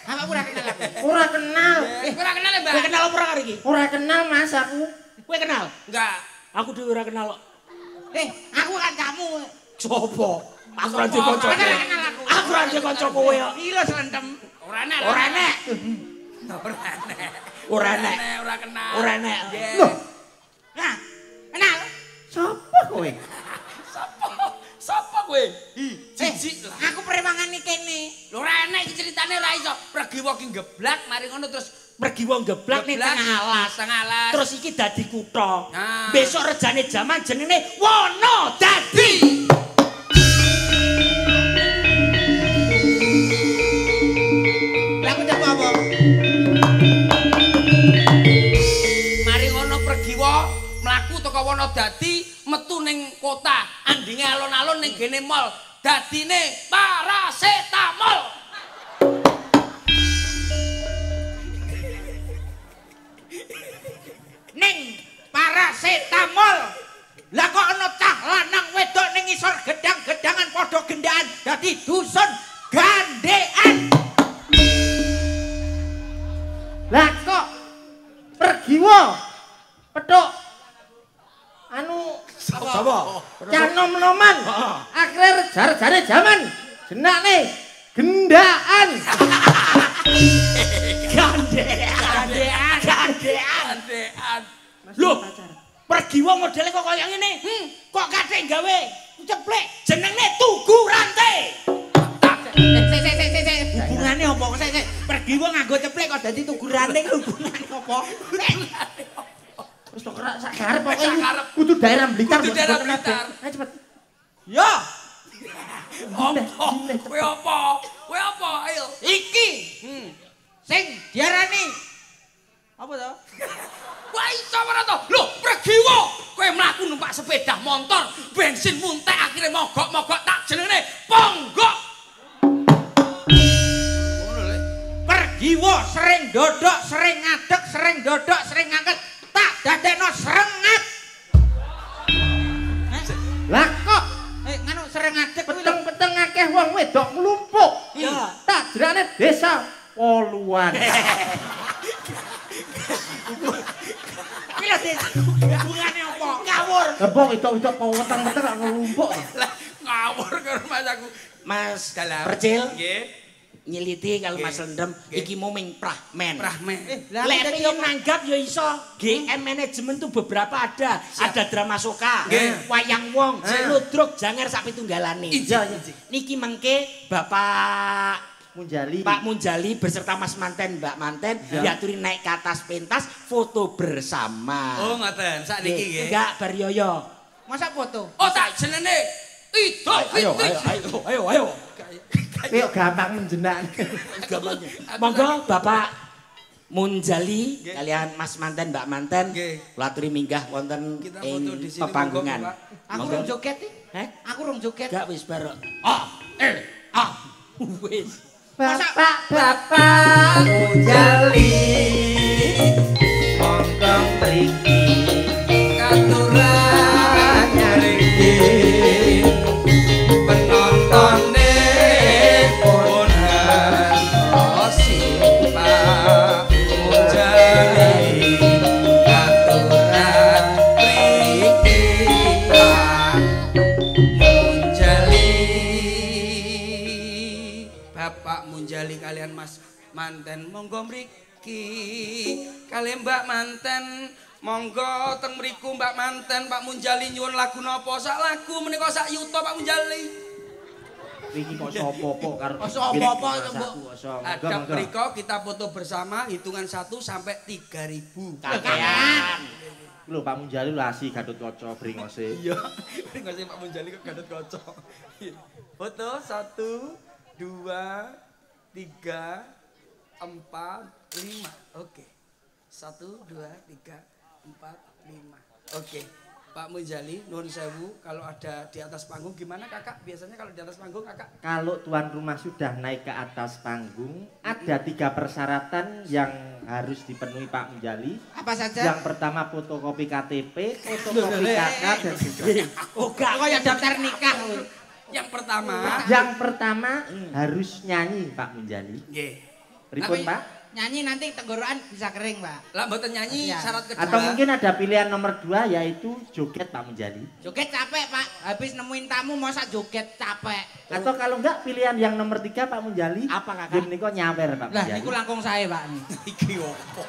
Apa ora kenal aku? Ora kenal. Ora kenal ya, Mbak? Kowe kenal apa ora karo iki? Ora kenal Mas aku. Kowe kenal? Enggak. Aku dhewe ora kenal kok. Aku kan kamu. Sopo? Aku ora duwe kanca. Ora kenal aku. Aku ora duwe kanca kowe kok. Iki lho slentem. Ora enak. Ora enek. Ora enek. Ora kenal. Ora enek. Loh, Nah, kenal. sapa kowe? Sapa kowe? Jijik lah. Aku prewangan iki kene. Lho ora enek iki ceritane ora iso. Pragiwa ki geblak mari ngono terus Pergiwa geblak ning tengah alas. Tengah alas. Terus iki dadi kutha. Nah. Besok rejane jaman jenenge Wonodadi. Lah aku ndak apa? Mari ngono Pragiwa mlaku teko Wonodadi metu ning kota. Andinge alon-alon ning gene mall. Dadine parasetamol. Ning parasetamol. Lah kok ana cah lanang wedok ning isor gedang-gedangan padha gendaan dadi dusun gandean. Lah kok Pergiwa petuk anu Sapa? canom-noman akhirnya jar-jare jaman jenakne gendaan. Gandean. Loh, Pergiwa modele kok kaya ngene. Kok kathek gawe ceplek jenenge Tugu Rantai. Hubungane apa kok sik Pergiwa nganggo ceplek kok dadi tugu ranting hubungane apa? Wis tok kerak sak garep pokoke Sak garep. kudu daerah Blitar. Kudu daerah mboten nate. Blitar. Ayo cepet. Yo, Kowe apa? Kowe apa? Ayo. iki sing diarani apa to? Wah iso ora to? Lho, Pragiwa, kowe mlaku numpak sepeda motor, bensin muntek akhirnya mogok-mogok tak jenenge ponggok. Ngono lho. Pergiwa sering dodok, sering ngadeg, sering dodok, sering ngangkat, tak dadekno serengat. Lah kok Nganu sering ngadeg kuwi lho. peteng-peteng akeh wong wedok nglumpuk. Iya. Tak jerane desa Poluan. Kuwi lho hubungane apa? Ngawur. Lebok itu weteng-weteng kok nglumpuk. Lah ngawur karo Mas aku. Mas Dalam. Percil Nggih. nyeliti kalau Mas Lendem iki muming prahmen. Prahmen. Lek pengen nanggap ya iso. GM manajemen tuh beberapa ada. Ada drama soka, wayang wong, ludruk, janger sak pitunggalane. Iya. Niki mengke Bapak Munjali. Pak Munjali beserta Mas Manten, Mbak Manten diaturi naik ke atas pentas foto bersama. Oh ngoten, sak niki nggih. Enggak Baryoyo. Masa foto? Oh tak jenenge Idul Fitri. Ayo. Ayo gampang menjenak. Monggo Bapak Munjali kalian Mas Manten, Mbak Manten kula aturi minggah wonten Kita ing foto di sini, pepanggungan. monggo, Pak. Aku rung joget iki. Heh? Aku rung joget. Enggak wis barok. Wis. Bapak Munjali mongkong mriki Katuran nyariki penontone pun si Pak Munjali katuran mriki Pak Munjali. Bapak Munjali kalian Mas Manten monggo monggo mriki kalih Mbak Manten. Monggo teng mriku Mbak Manten, Pak Munjali nyuwun lagu napa? Sak lagu menika sak yuta Pak Munjali. Iki kok sapa-apa karo Sapa-apa mbok. Adab mriko kita foto bersama hitungan 1 sampai 3.000. Kakean. Lho Pak Munjali lho asih Gatotkaca bringose. Iya, bringose Pak Munjali kok Gatotkaca. Foto 1 2 3 4 5. Oke. 1 2 3 4 5. Oke. Pak Munjali, nuwun sewu, kalau ada di atas panggung gimana Kakak? Biasanya kalau di atas panggung Kakak? Kalau tuan rumah sudah naik ke atas panggung, ada 3 persyaratan yang harus dipenuhi Pak Munjali. Apa saja? Yang pertama fotokopi KTP, fotokopi KK dan juga. Oh gak kaya daftar nikah. Yang pertama. Yang pertama harus nyanyi Pak Munjali. Nggih. Pripun Pak? Nyanyi nanti tenggorokan bisa kering, Pak. Lah mboten nyanyi syarat kedua. Atau mungkin ada pilihan nomor 2 yaitu joget Pak Munjali. Joget capek, Pak. Habis nemuin tamu masa joget capek. Atau kalau enggak pilihan yang nomor 3 Pak Munjali. Apa Kakak? Niko nyawer Pak Lah Munjali. niku langkung saya, Pak. Iki opo?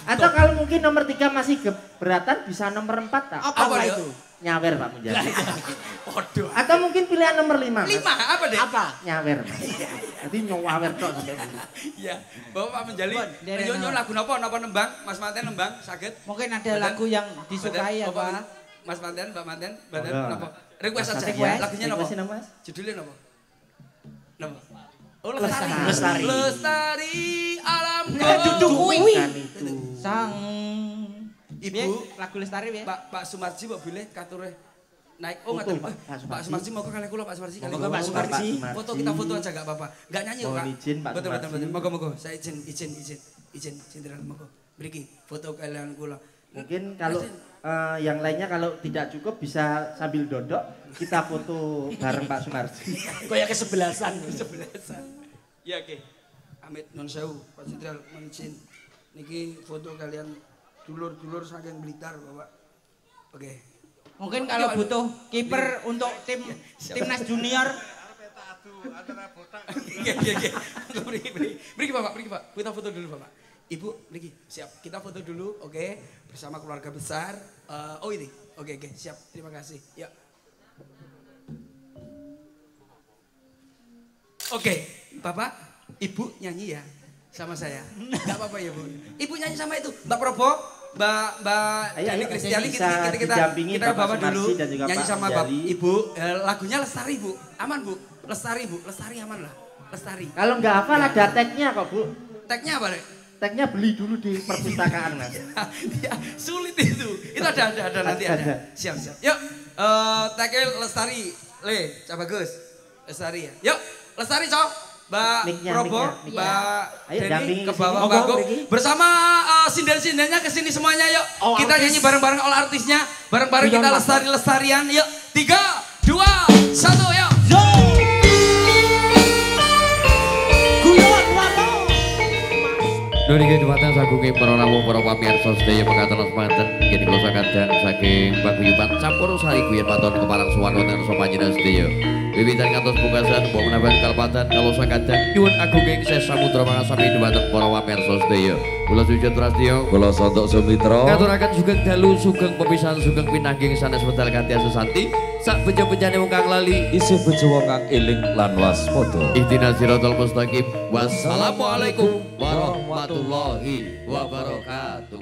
Atau kalau mungkin nomor 3 masih keberatan bisa nomor 4 Pak. Apa itu? Nyawer Pak Munjali. Waduh. Atau mungkin pilihan nomor 5. 5 apa deh? Apa? Nyawer. Jadi nyawer tok sampai dulu. Iya. Bapak Pak Menjali. Nyuwun lagu napa nembang? Mas Manten nembang saged. Mungkin ada lagu yang disukai ya, Pak. Mas Manten, Mbak Manten, napa? Request aja. Lagunya napa? Judulnya napa? Napa? Oh, Lestari. Lestari alam Duduk kuwi. Sang Ibu, lagu Lestari ya. Pak Sumarji mbok bilih kature naik. Oh ngoten. Pak Sumarji monggo kalih kula Pak Sumarji. Monggo Pak Sumarji. Foto kita foto aja enggak apa-apa. Enggak nyanyi kok, Kak. Izin Pak Sumarji. Betul. Monggo. Saya izin sindiran monggo. Mriki foto kalian kula. Mungkin kalau yang lainnya kalau tidak cukup bisa sambil dodok kita foto bareng Pak Sumarji. Kayak kesebelasan. Iya, oke. Amit non sewu, Pak Sindral izin. Niki foto kalian dulur-dulur saking Blitar, Bapak. Oke. Mungkin kalau butuh kiper untuk timnas junior. Iya. Beri Bapak. Kita foto dulu, Bapak. Ibu, Riki, siap. Kita foto dulu, oke. Bersama keluarga besar. Oh ini, oke, siap. Terima kasih. Ya. Oke, Bapak, Ibu nyanyi ya sama saya. Enggak apa-apa ya, Bu. Ibu nyanyi sama itu, Mbak Probo, Mbak Dani Kristiani, kita bawa dulu nyanyi sama Bapak Ibu. Lagunya Lestari, Bu. Aman, Bu. Lestari, Bu. Lestari aman lah. Lestari. Kalau nggak hafal ada tagnya kok, Bu. Tagnya apa, Dek? Tagnya beli dulu di perpustakaan, Mas. Ya, sulit itu. Itu ada nanti ada. Siap. Yuk, tagnya Lestari. Coba Bagus. Lestari ya. Yuk, Lestari, Cok. Mbak Probo, Mbak Deni ke bawah Bagong. Bersama sinden-sindennya kesini semuanya yuk. Kita nyanyi bareng-bareng all artisnya. Bareng-bareng kita lestari-lestarian. Yuk, 3, 2, 1, yuk. Nuri kedipatan sagungi para rawuh para pamirsa sedaya mekaten semanten nggih kula sakadang saking paguyuban campur sari guyon paton keparang sowan wonten rasa panjenengan sedaya. Wiwitan kantos pungkasan mbok menawi kalpatan kalau sakadang nyuwun agung ing sesa samudra mangasami dhumateng para pamirsa sedaya. Kula sujud prastya, kula sontok sumitra. Ngaturaken sugeng dalu, sugeng pepisahan, sugeng pinanggih sanes wedal kanthi asesanti. Sak bejo-bejane wong kang lali, isih bejo wong kang eling lan waspada. Ihdinas siratal mustaqim. Wassalamualaikum warahmatullahi wabarakatuh.